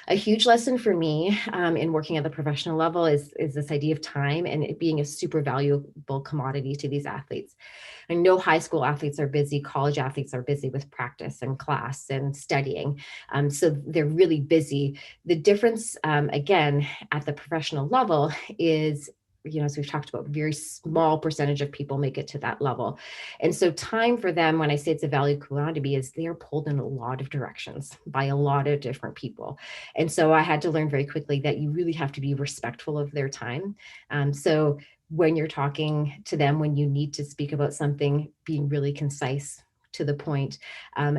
A huge lesson for me in working at the professional level is this idea of time and it being a super valuable commodity to these athletes. I know high school athletes are busy, college athletes are busy with practice and class and studying. So they're really busy. The difference, again, at the professional level is, as we've talked about, very small percentage of people make it to that level. And so time for them, when I say it's a value commodity, is they are pulled in a lot of directions by a lot of different people. And so I had to learn very quickly that you really have to be respectful of their time. So when you're talking to them, when you need to speak about something, being really concise, to the point,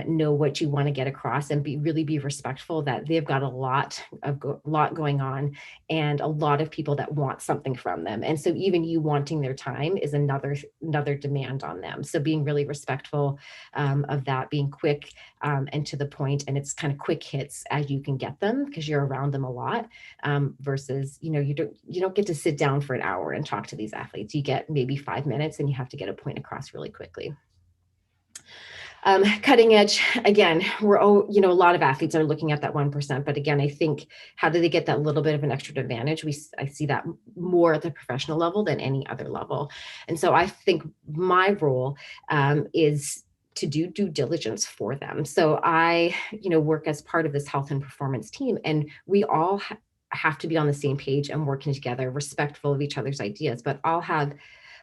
know what you want to get across, and really be respectful that they've got a lot going on and a lot of people that want something from them. And so even you wanting their time is another demand on them. So being really respectful of that, being quick and to the point, and it's kind of quick hits as you can get them because you're around them a lot, versus, you don't get to sit down for an hour and talk to these athletes. You get maybe 5 minutes and you have to get a point across really quickly. Cutting edge, again, we're all, a lot of athletes are looking at that 1%, but again, I think, how do they get that little bit of an extra advantage? I see that more at the professional level than any other level. And so I think my role is to do due diligence for them. So I, work as part of this health and performance team, and we all have to be on the same page and working together, respectful of each other's ideas, but I'll have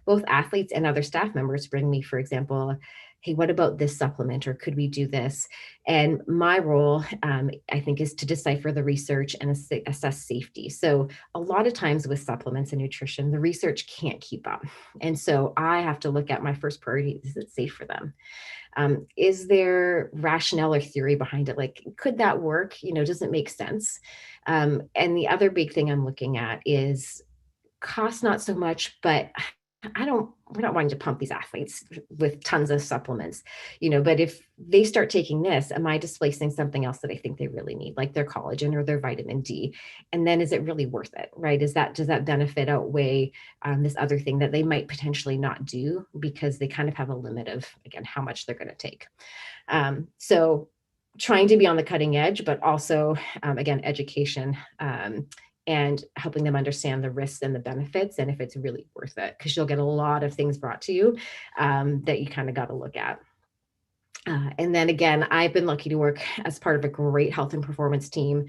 both athletes and other staff members bring me, for example, hey, what about this supplement, or could we do this? And my role, I think, is to decipher the research and assess safety. So a lot of times with supplements and nutrition, the research can't keep up. And so I have to look at my first priority, is it safe for them? Is there rationale or theory behind it? Like, could that work? Does it make sense? And the other big thing I'm looking at is cost, not so much, but we're not wanting to pump these athletes with tons of supplements, but if they start taking this, am I displacing something else that I think they really need, like their collagen or their vitamin D? And then is it really worth it, right? Does that benefit outweigh this other thing that they might potentially not do because they kind of have a limit of, again, how much they're going to take? So trying to be on the cutting edge, but also, again, education, and helping them understand the risks and the benefits, and if it's really worth it, because you'll get a lot of things brought to you that you kind of got to look at. And then again, I've been lucky to work as part of a great health and performance team.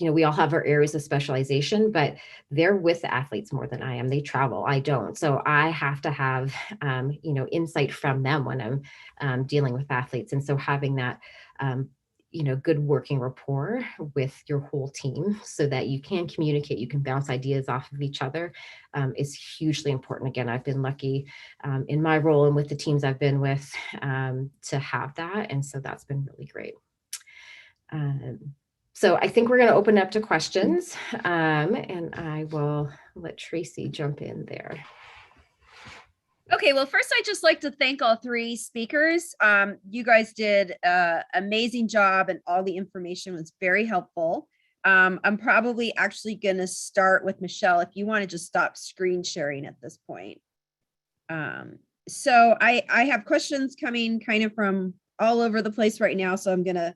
We all have our areas of specialization, but they're with the athletes more than I am. They travel, I don't. So I have to have, insight from them when I'm dealing with athletes. And so having that, good working rapport with your whole team so that you can communicate, you can bounce ideas off of each other, is hugely important. Again, I've been lucky in my role and with the teams I've been with to have that. And so that's been really great. So I think we're going to open up to questions, and I will let Tracy jump in there. Okay, well, first, I'd just like to thank all three speakers. You guys did an amazing job, and all the information was very helpful. I'm probably actually going to start with Michelle, if you want to just stop screen sharing at this point. So I have questions coming kind of from all over the place right now, so I'm going to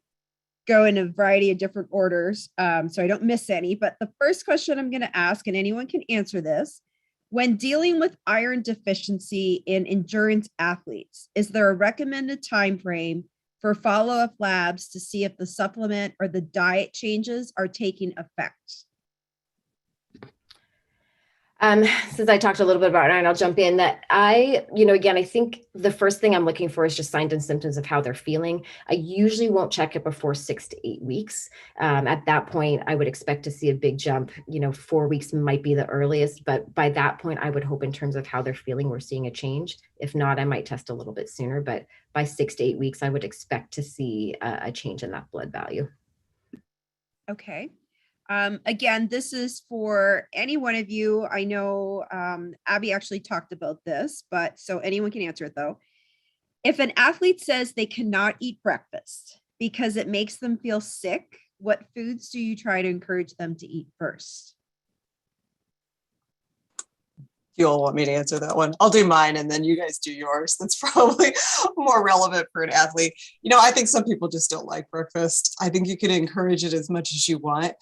go in a variety of different orders so I don't miss any. But the first question I'm going to ask, and anyone can answer this: when dealing with iron deficiency in endurance athletes, is there a recommended time frame for follow-up labs to see if the supplement or the diet changes are taking effect? Since I talked a little bit about it, and I'll jump in, that again, I think the first thing I'm looking for is just signs and symptoms of how they're feeling. I usually won't check it before 6 to 8 weeks. At that point, I would expect to see a big jump. 4 weeks might be the earliest, but by that point, I would hope in terms of how they're feeling, we're seeing a change. If not, I might test a little bit sooner, but by 6 to 8 weeks, I would expect to see a change in that blood value. Okay. Again, this is for any one of you. I know Abby actually talked about this, but so anyone can answer it though. If an athlete says they cannot eat breakfast because it makes them feel sick, what foods do you try to encourage them to eat first? You all want me to answer that one? I'll do mine and then you guys do yours. That's probably more relevant for an athlete. I think some people just don't like breakfast. I think you can encourage it as much as you want.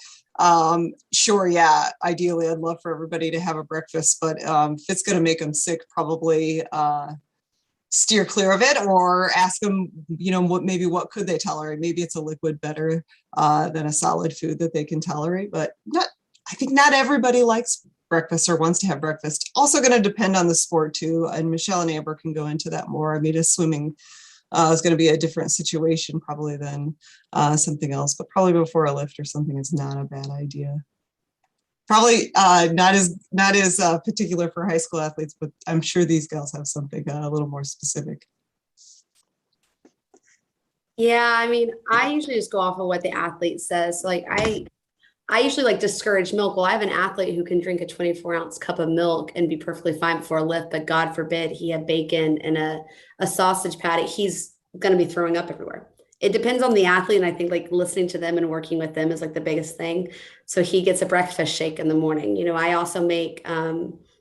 Sure, yeah, ideally I'd love for everybody to have a breakfast, but if it's going to make them sick, probably steer clear of it, or ask them, what could they tolerate? Maybe it's a liquid better than a solid food that they can tolerate, but I think not everybody likes breakfast or wants to have breakfast. Also going to depend on the sport too. And Michelle and Amber can go into that more. I mean, a swimming is going to be a different situation probably than something else, but probably before a lift or something is not a bad idea. Probably not as particular for high school athletes, but I'm sure these gals have something a little more specific. Yeah, I mean, I usually just go off of what the athlete says. Like I usually discourage milk. Well, I have an athlete who can drink a 24-ounce cup of milk and be perfectly fine before a lift, but God forbid he had bacon and a sausage patty. He's going to be throwing up everywhere. It depends on the athlete. And I think listening to them and working with them is the biggest thing. So he gets a breakfast shake in the morning. I also make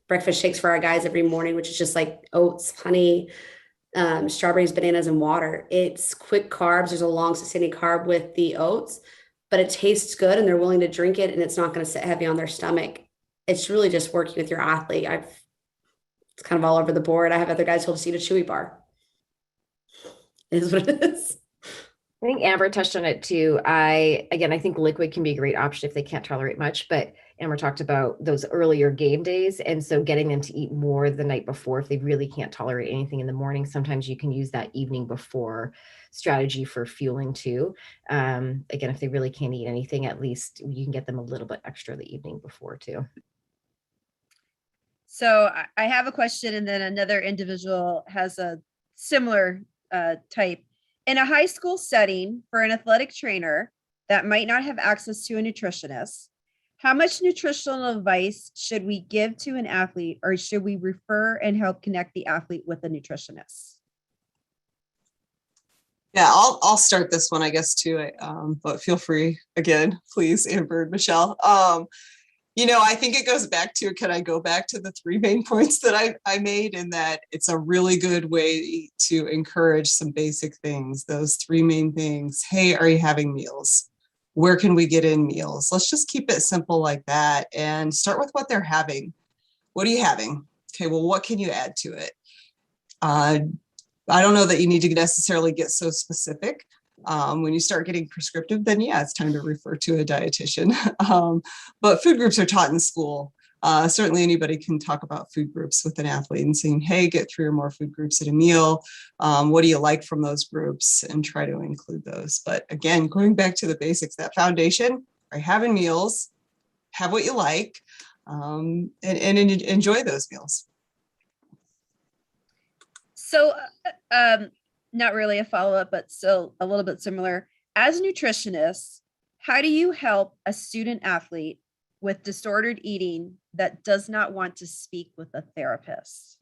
breakfast shakes for our guys every morning, which is just oats, honey, strawberries, bananas, and water. It's quick carbs. There's a long sustaining carb with the oats, but it tastes good and they're willing to drink it and it's not going to sit heavy on their stomach. It's really just working with your athlete. It's kind of all over the board. I have other guys who'll just eat a chewy bar. It is what it is. I think Amber touched on it too. I think liquid can be a great option if they can't tolerate much, but Amber talked about those earlier game days. And so getting them to eat more the night before, if they really can't tolerate anything in the morning, sometimes you can use that evening before strategy for fueling too. Again, if they really can't eat anything, at least you can get them a little bit extra the evening before too. So I have a question, and then another individual has a similar type. In a high school setting for an athletic trainer that might not have access to a nutritionist, how much nutritional advice should we give to an athlete, or should we refer and help connect the athlete with a nutritionist? Yeah, I'll start this one, I guess, too. But feel free again, please, Amber and Michelle. I think it goes back to, can I go back to the three main points that I made, in that it's a really good way to encourage some basic things, those three main things. Hey, are you having meals? Where can we get in meals? Let's just keep it simple like that and start with what they're having. What are you having? Okay, well, what can you add to it? I don't know that you need to necessarily get so specific. When you start getting prescriptive, then yeah, it's time to refer to a dietitian. But food groups are taught in school. Certainly anybody can talk about food groups with an athlete and saying, hey, get 3 or more food groups at a meal. What do you like from those groups? And try to include those. But again, going back to the basics, that foundation, are having meals, have what you like, and enjoy those meals. So, not really a follow-up, but still a little bit similar. As nutritionists, how do you help a student athlete with disordered eating that does not want to speak with a therapist?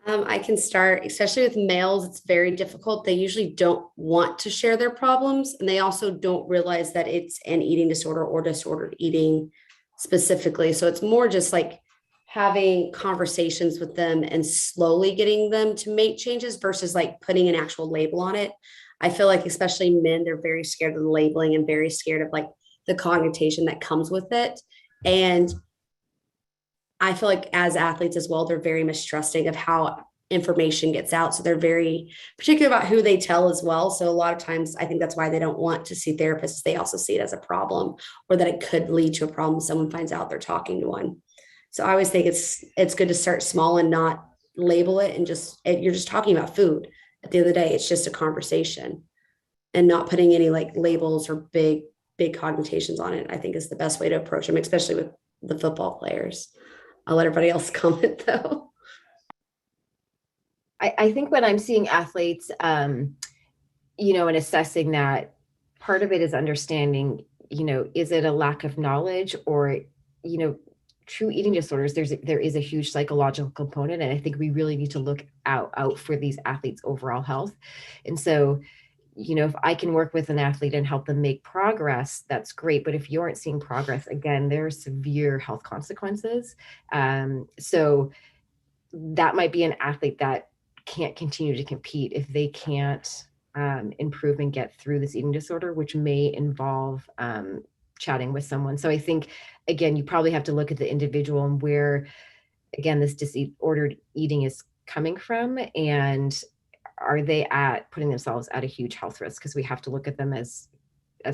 I can start, especially with males, it's very difficult. They usually don't want to share their problems, and they also don't realize that it's an eating disorder or disordered eating specifically. So it's more just having conversations with them and slowly getting them to make changes versus putting an actual label on it. I feel especially men, they're very scared of the labeling and very scared of the connotation that comes with it. And I feel as athletes as well, they're very mistrusting of how information gets out. So they're very particular about who they tell as well. So a lot of times I think that's why they don't want to see therapists. They also see it as a problem, or that it could lead to a problem. Someone finds out they're talking to one. So I always think it's good to start small and not label it, and you're just talking about food. At the end of the day, it's just a conversation, and not putting any labels or big connotations on it, I think is the best way to approach them, especially with the football players. I'll let everybody else comment though. I think when I'm seeing athletes, and assessing that, part of it is understanding, is it a lack of knowledge, or, true eating disorders, there is a huge psychological component. And I think we really need to look out for these athletes' overall health. And so, if I can work with an athlete and help them make progress, that's great. But if you aren't seeing progress, again, there are severe health consequences. So that might be an athlete that can't continue to compete if they can't improve and get through this eating disorder, which may involve chatting with someone. So I think, again, you probably have to look at the individual and where, again, this disordered eating is coming from, and are they putting themselves at a huge health risk? Because we have to look at them as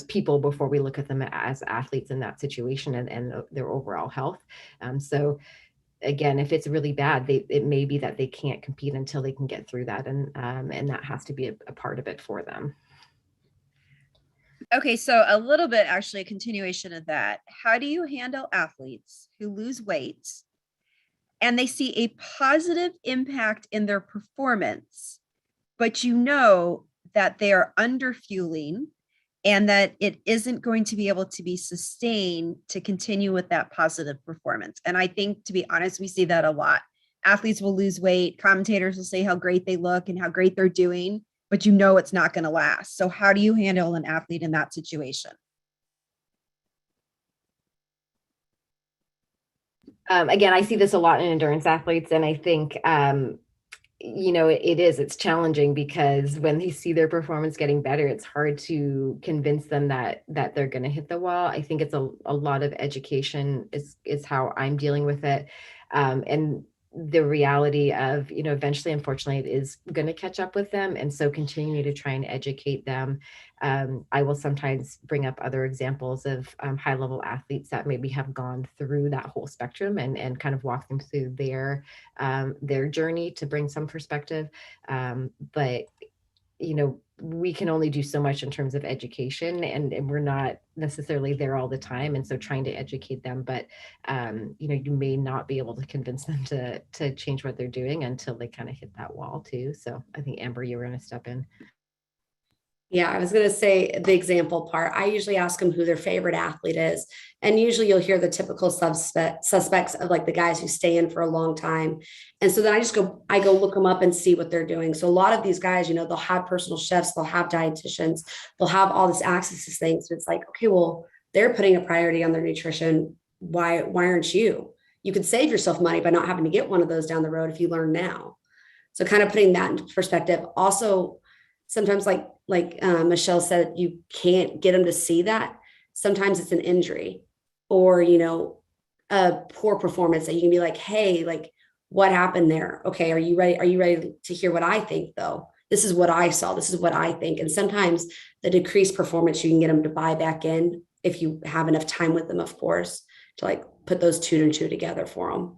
people before we look at them as athletes in that situation and their overall health. So again, if it's really bad, it may be that they can't compete until they can get through that, and that has to be a part of it for them. Okay, so a little bit, actually, a continuation of that. How do you handle athletes who lose weight and they see a positive impact in their performance, but that they are under fueling and that it isn't going to be able to be sustained to continue with that positive performance? And I think, to be honest, we see that a lot. Athletes will lose weight, commentators will say how great they look and how great they're doing, but it's not going to last. So how do you handle an athlete in that situation? Again, I see this a lot in endurance athletes, and I think it's challenging because when they see their performance getting better, it's hard to convince them that they're going to hit the wall. I think it's a lot of education is how I'm dealing with it. And the reality of, eventually, unfortunately, it is going to catch up with them. And so continue to try and educate them. I will sometimes bring up other examples of high level athletes that maybe have gone through that whole spectrum and kind of walk them through their journey to bring some perspective. But we can only do so much in terms of education, and we're not necessarily there all the time. And so trying to educate them, but you may not be able to convince them to change what they're doing until they kind of hit that wall too. So I think, Amber, you were going to step in. Yeah, I was going to say the example part. I usually ask them who their favorite athlete is. And usually you'll hear the typical suspects of like the guys who stay in for a long time. And so then I go look them up and see what they're doing. So a lot of these guys, they'll have personal chefs, they'll have dietitians, they'll have all this access to things. So it's like, okay, well, they're putting a priority on their nutrition. Why aren't you? You could save yourself money by not having to get one of those down the road if you learn now. So kind of putting that into perspective. Also, sometimes like Michelle said, you can't get them to see that. Sometimes it's an injury or, a poor performance that you can be like, hey, like what happened there? Okay. Are you ready? Are you ready to hear what I think though? This is what I saw. This is what I think. And sometimes the decreased performance, you can get them to buy back in if you have enough time with them, of course, to like put those two and two together for them.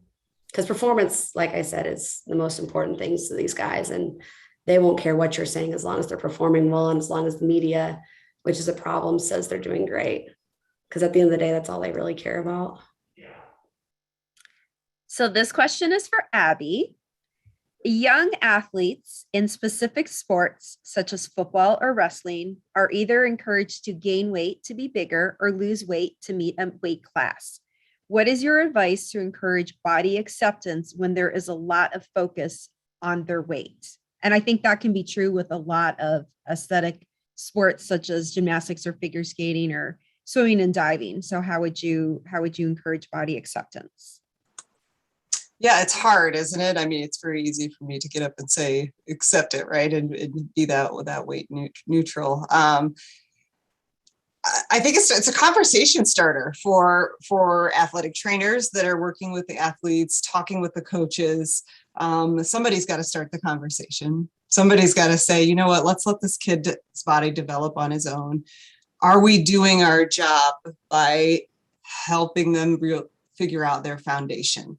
Because performance, like I said, is the most important things to these guys. And they won't care what you're saying as long as they're performing well and as long as the media, which is a problem, says they're doing great. Because at the end of the day, that's all they really care about. So this question is for Abby. Young athletes in specific sports, such as football or wrestling, are either encouraged to gain weight to be bigger or lose weight to meet a weight class. What is your advice to encourage body acceptance when there is a lot of focus on their weight? And I think that can be true with a lot of aesthetic sports, such as gymnastics or figure skating or swimming and diving. So how would you encourage body acceptance? Yeah, it's hard, isn't it? I mean, it's very easy for me to get up and say, accept it, right? And be that weight neutral. I think it's a conversation starter for athletic trainers that are working with the athletes, talking with the coaches. Somebody's got to start the conversation. Somebody's got to say, you know what, let's let this kid's body develop on his own. Are we doing our job by helping them figure out their foundation?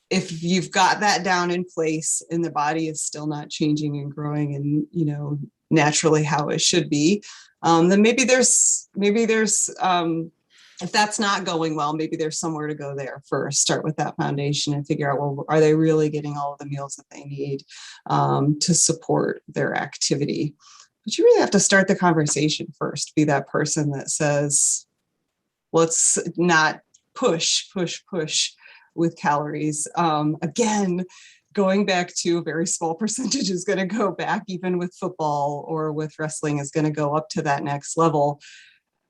If you've got that down in place and the body is still not changing and growing and, naturally how it should be, then maybe there's if that's not going well, maybe there's somewhere to go there first. Start with that foundation and figure out, well, are they really getting all of the meals that they need to support their activity? But you really have to start the conversation first. Be that person that says, let's not push with calories. Again, going back to a very small percentage is going to go back, even with football or with wrestling is going to go up to that next level.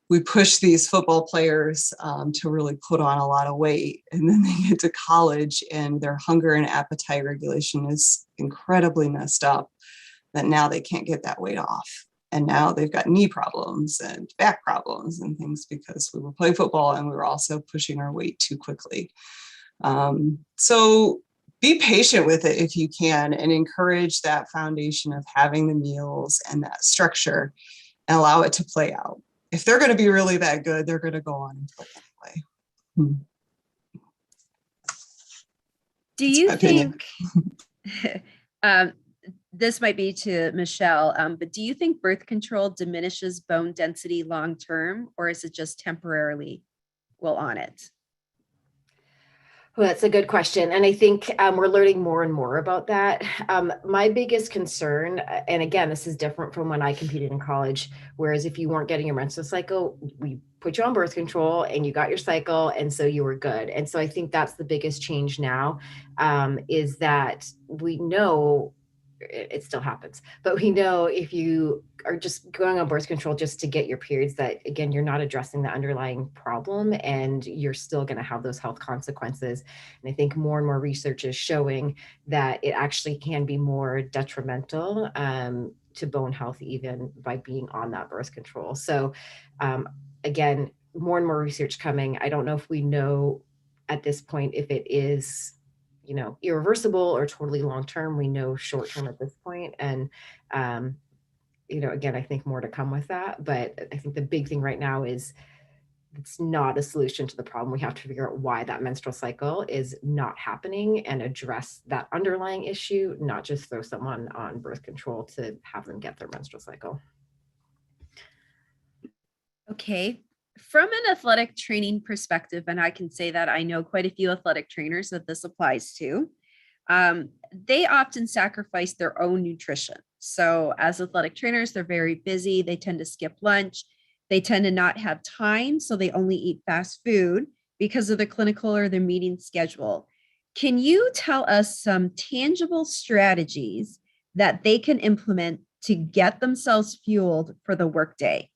We push these football players to really put on a lot of weight, and then they get to college and their hunger and appetite regulation is incredibly messed up, that now they can't get that weight off. And now they've got knee problems and back problems and things because we were playing football and we were also pushing our weight too quickly. So be patient with it if you can, and encourage that foundation of having the meals and that structure and allow it to play out. If they're going to be really that good, they're going to go on and play anyway. Do you think, this might be to Michelle, but do you think birth control diminishes bone density long-term, or is it just temporarily while on it? Well, that's a good question. And I think we're learning more and more about that. My biggest concern, and again, this is different from when I competed in college, whereas if you weren't getting your menstrual cycle, we put you on birth control and you got your cycle, and so you were good. And so I think that's the biggest change now, is that we know it still happens, but we know if you are just going on birth control just to get your periods, that again, you're not addressing the underlying problem and you're still going to have those health consequences. And I think more and more research is showing that it actually can be more detrimental to bone health, even by being on that birth control. So again, more and more research coming. I don't know if we know at this point if it is irreversible or totally long-term. We know short-term at this point. And, again, I think more to come with that. But I think the big thing right now is it's not a solution to the problem. We have to figure out why that menstrual cycle is not happening and address that underlying issue, not just throw someone on birth control to have them get their menstrual cycle. Okay. From an athletic training perspective, and I can say that I know quite a few athletic trainers that this applies to, they often sacrifice their own nutrition. So as athletic trainers, they're very busy. They tend to skip lunch. They tend to not have time, so they only eat fast food because of the clinical or their meeting schedule. Can you tell us some tangible strategies that they can implement to get themselves fueled for the workday?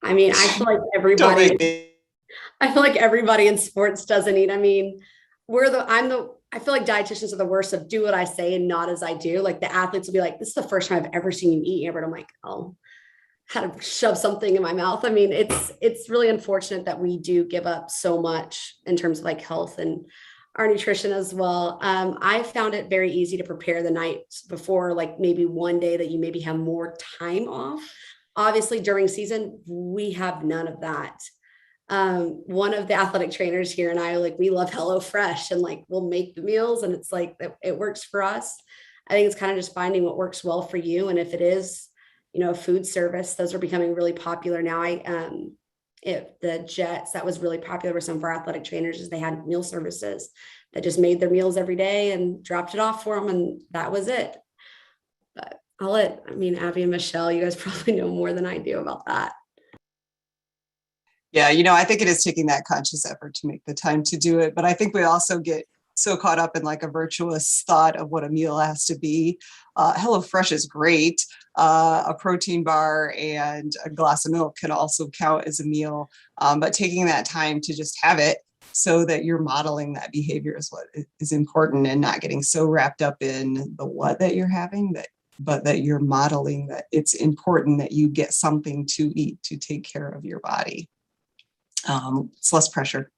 I mean, I feel like everybody in sports doesn't eat. I mean, I feel like dietitians are the worst of do what I say and not as I do. Like the athletes will be like, this is the first time I've ever seen you eat, Amber. And I'm like, oh, how to shove something in my mouth. I mean, it's really unfortunate that we do give up so much in terms of like health and our nutrition as well. I found it very easy to prepare the night before, like maybe one day that you maybe have more time off. Obviously during season, we have none of that. One of the athletic trainers here and I, like, we love HelloFresh and like, we'll make the meals and it's like, it works for us. I think it's kind of just finding what works well for you. And if it is, food service, those are becoming really popular now. The Jets, that was really popular with some of our athletic trainers, is they had meal services that just made their meals every day and dropped it off for them. And that was it. But Abby and Michelle, you guys probably know more than I do about that. Yeah, I think it is taking that conscious effort to make the time to do it. But I think we also get so caught up in like a virtuous thought of what a meal has to be. HelloFresh is great. A protein bar and a glass of milk can also count as a meal. But taking that time to just have it so that you're modeling that behavior is what is important, and not getting so wrapped up in the what that you're having, but that you're modeling that it's important that you get something to eat to take care of your body. It's less pressure.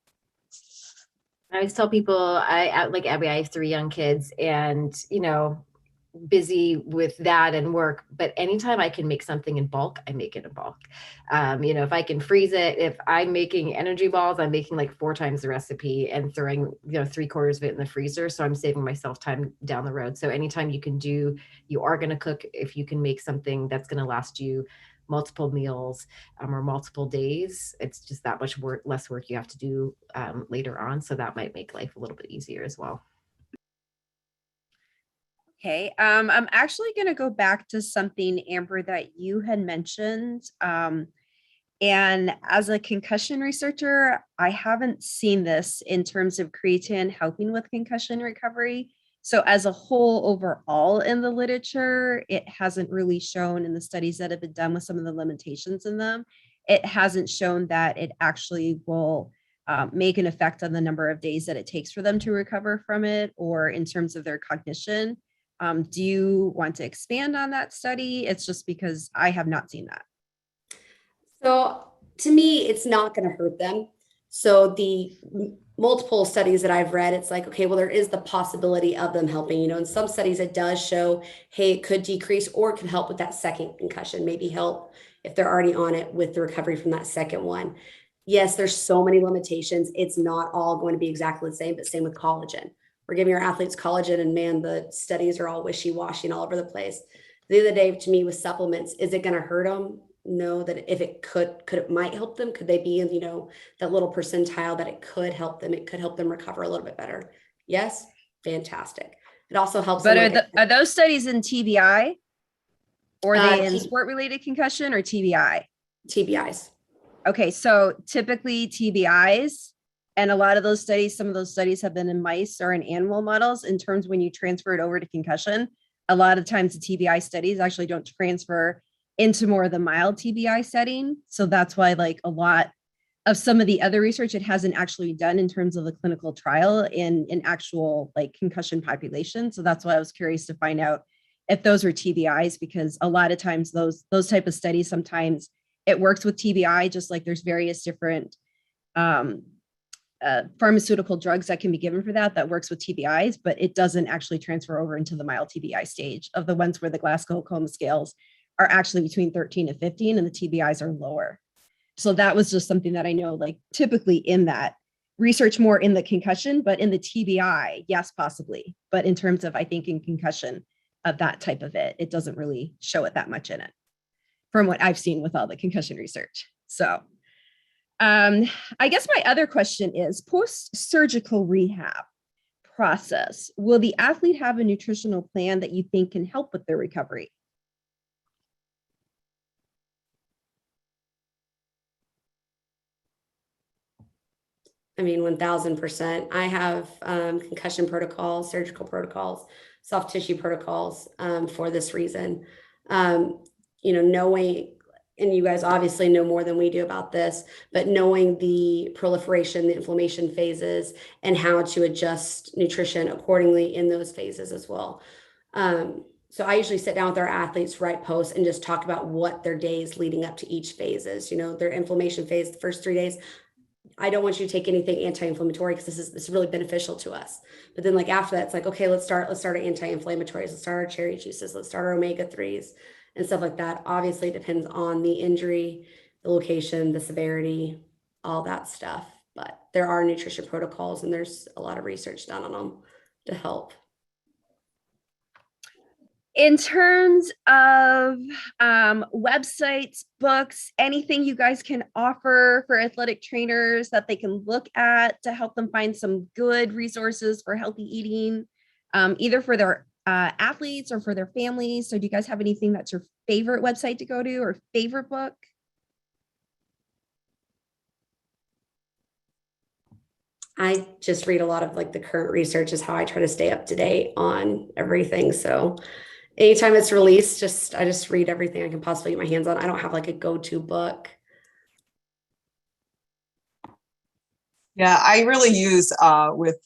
I always tell people, like Abby, I have 3 young kids and, busy with that and work, but anytime I can make something in bulk, I make it in bulk. If I can freeze it, if I'm making energy balls, I'm making like 4 times the recipe and throwing, 3/4 of it in the freezer. So I'm saving myself time down the road. So anytime you are going to cook, if you can make something that's going to last you multiple meals or multiple days, it's just that much less work you have to do later on. So that might make life a little bit easier as well. Okay, I'm actually going to go back to something, Amber, that you had mentioned. And as a concussion researcher, I haven't seen this in terms of creatine helping with concussion recovery. So as a whole, overall in the literature, it hasn't really shown in the studies that have been done with some of the limitations in them, it hasn't shown that it actually will make an effect on the number of days that it takes for them to recover from it, or in terms of their cognition. Do you want to expand on that study? It's just because I have not seen that. So to me, it's not going to hurt them. So the multiple studies that I've read, it's like, okay, well, there is the possibility of them helping. You know, in some studies, it does show, hey, it could decrease or it could help with that second concussion, maybe help if they're already on it with the recovery from that second one. Yes, there's so many limitations. It's not all going to be exactly the same, but same with collagen. We're giving our athletes collagen, and man, the studies are all wishy-washy and all over the place. The other day, to me, with supplements, is it going to hurt them? No. That if it it might help them? Could they be in, you know, that little percentile that it could help them? It could help them recover a little bit better. Yes, fantastic. It also helps. But are those studies in TBI, or are they in sport-related concussion or TBI? TBIs. Okay, so typically TBIs, and a lot of those studies, some of those studies have been in mice or in animal models. In terms when you transfer it over to concussion, a lot of times the TBI studies actually don't transfer into more of the mild TBI setting. So that's why like a lot of some of the other research it hasn't actually done in terms of the clinical trial in actual like concussion population. So that's why I was curious to find out if those were TBIs, because a lot of times those type of studies, sometimes it works with TBI, just like there's various different pharmaceutical drugs that can be given for that works with TBIs, but it doesn't actually transfer over into the mild TBI stage of the ones where the Glasgow Coma scales are actually between 13 and 15 and the TBIs are lower. So that was just something that I know, like typically in that research more in the concussion, but in the TBI, yes, possibly. But in terms of, I think in concussion of that type of it doesn't really show it that much in it from what I've seen with all the concussion research. So I guess my other question is post-surgical rehab process. Will the athlete have a nutritional plan that you think can help with their recovery? I mean, 1000%. I have concussion protocols, surgical protocols, soft tissue protocols for this reason. You know, knowing, and you guys obviously know more than we do about this, but knowing the proliferation, the inflammation phases, and how to adjust nutrition accordingly in those phases as well. So I usually sit down with our athletes, write posts, and just talk about what their days leading up to each phase is. You know, their inflammation phase, the first 3 days, I don't want you to take anything anti-inflammatory because this is really beneficial to us. But then like after that, it's like, okay, let's start our anti-inflammatories. Let's start our cherry juices. Let's start our omega-3s and stuff like that. Obviously it depends on the injury, the location, the severity, all that stuff. But there are nutrition protocols and there's a lot of research done on them to help. In terms of websites, books, anything you guys can offer for athletic trainers that they can look at to help them find some good resources for healthy eating, either for their athletes or for their families. So do you guys have anything that's your favorite website to go to or favorite book? I just read a lot of like the current research is how I try to stay up to date on everything. So anytime it's released, I just read everything I can possibly get my hands on. I don't have like a go-to book. Yeah, I really use with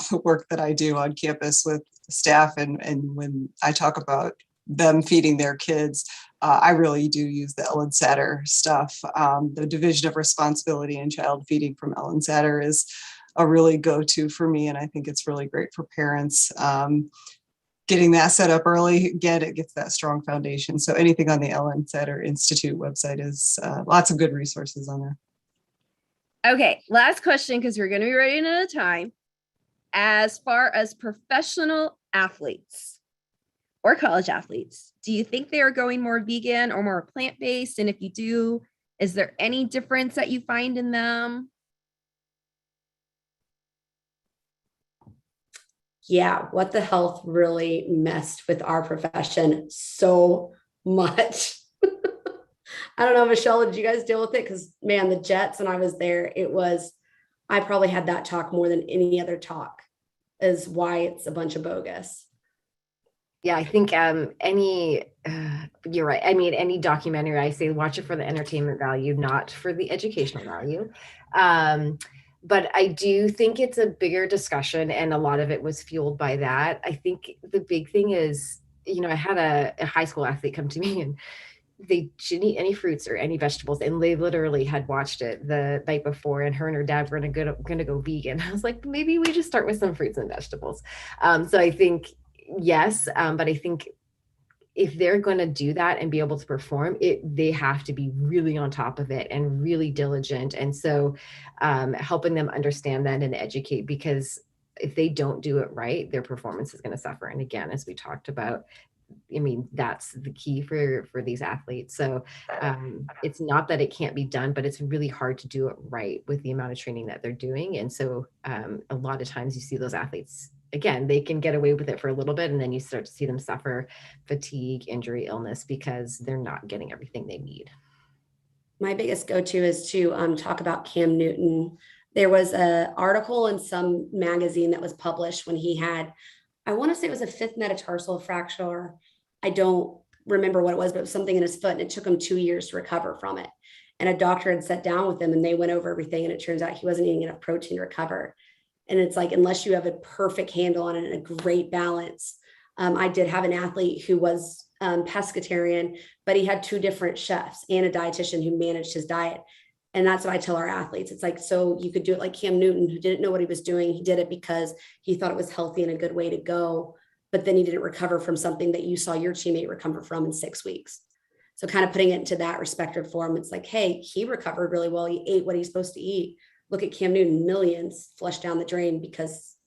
the work that I do on campus with staff, and when I talk about them feeding their kids, I really do use the Ellen Satter stuff. The Division of Responsibility in Child Feeding from Ellen Satter is a really go-to for me, and I think it's really great for parents. Getting that set up early, it gets that strong foundation. So anything on the Ellen Satter Institute website is lots of good resources on there. Okay, last question, because we're going to be running out of time. As far as professional athletes or college athletes, do you think they are going more vegan or more plant-based? And if you do, is there any difference that you find in them? Yeah, What the Health really messed with our profession so much. I don't know, Michelle, did you guys deal with it? Because man, the Jets, when I was there, I probably had that talk more than any other talk, is why it's a bunch of bogus. Yeah, I think you're right. I mean, any documentary, I say watch it for the entertainment value, not for the educational value. But I do think it's a bigger discussion, and a lot of it was fueled by that. I think the big thing is, I had a high school athlete come to me, and they didn't eat any fruits or any vegetables, and they literally had watched it the night before, and her and her dad were gonna go vegan. I was like, maybe we just start with some fruits and vegetables. So I think yes, but I think if they're going to do that and be able to perform it, they have to be really on top of it and really diligent. And so helping them understand that and educate, because if they don't do it right, their performance is going to suffer. And again, as we talked about, I mean, that's the key for these athletes. So it's not that it can't be done, but it's really hard to do it right with the amount of training that they're doing. And so a lot of times you see those athletes, again, they can get away with it for a little bit, and then you start to see them suffer fatigue, injury, illness, because they're not getting everything they need. My biggest go-to is to talk about Cam Newton. There was an article in some magazine that was published when he had, I want to say it was a fifth metatarsal fracture. I don't remember what it was, but it was something in his foot, and it took him 2 years to recover from it. And a doctor had sat down with him, and they went over everything, and it turns out he wasn't eating enough protein to recover. And it's like, unless you have a perfect handle on it and a great balance. I did have an athlete who was pescatarian, but he had 2 different chefs and a dietitian who managed his diet. And that's what I tell our athletes. It's like, so you could do it like Cam Newton, who didn't know what he was doing. He did it because he thought it was healthy and a good way to go, but then he didn't recover from something that you saw your teammate recover from in 6 weeks. So kind of putting it into that respective form, it's like, hey, he recovered really well. He ate what he's supposed to eat. Look at Cam Newton, millions flushed down the drain because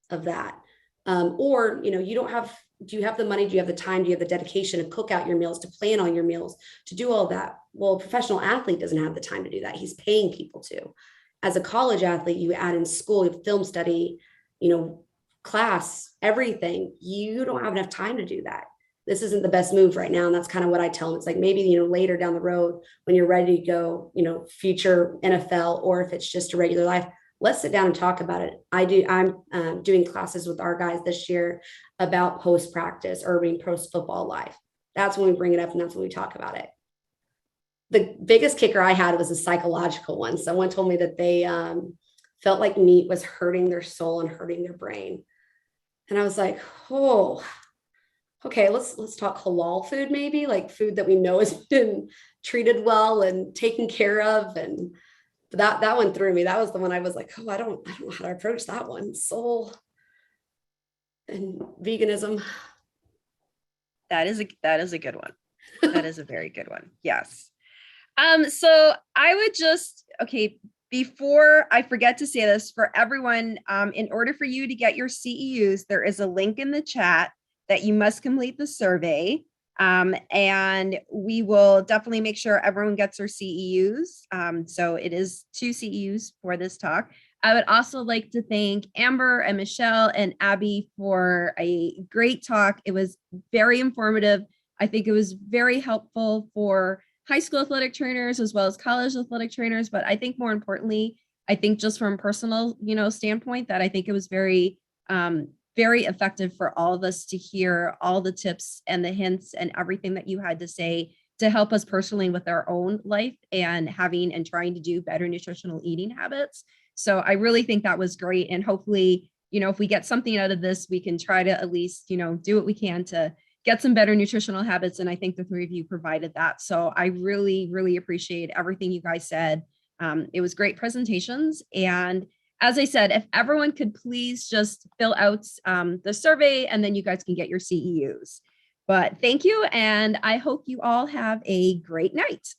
of that. Or, you don't have, do you have the money? Do you have the time? Do you have the dedication to cook out your meals, to plan on your meals, to do all that? Well, a professional athlete doesn't have the time to do that. He's paying people to. As a college athlete, you add in school, you have film study, class, everything. You don't have enough time to do that. This isn't the best move right now. And that's kind of what I tell them. It's like, maybe, later down the road when you're ready to go, future NFL, or if it's just a regular life, let's sit down and talk about it. I'm doing classes with our guys this year about post-practice or being post-football life. That's when we bring it up, and that's when we talk about it. The biggest kicker I had was a psychological one. Someone told me that they felt like meat was hurting their soul and hurting their brain. And I was like, oh, okay, let's talk halal food, maybe, like food that we know has been treated well and taken care of. And that one threw me. That was the one I was like, oh, I don't know how to approach that one. Soul and veganism. That is a good one. That is a very good one. Yes. So I would before I forget to say this for everyone, in order for you to get your CEUs, there is a link in the chat that you must complete the survey. And we will definitely make sure everyone gets their CEUs. So it is 2 CEUs for this talk. I would also like to thank Amber and Michelle and Abby for a great talk. It was very informative. I think it was very helpful for high school athletic trainers as well as college athletic trainers. But I think more importantly, I think just from a personal, standpoint, that I think it was very, very effective for all of us to hear all the tips and the hints and everything that you had to say to help us personally with our own life and having and trying to do better nutritional eating habits. So I really think that was great. And hopefully, if we get something out of this, we can try to at least, do what we can to get some better nutritional habits. And I think the 3 of you provided that. So I really, really appreciate everything you guys said. It was great presentations. And as I said, if everyone could please just fill out the survey, and then you guys can get your CEUs. But thank you. And I hope you all have a great night.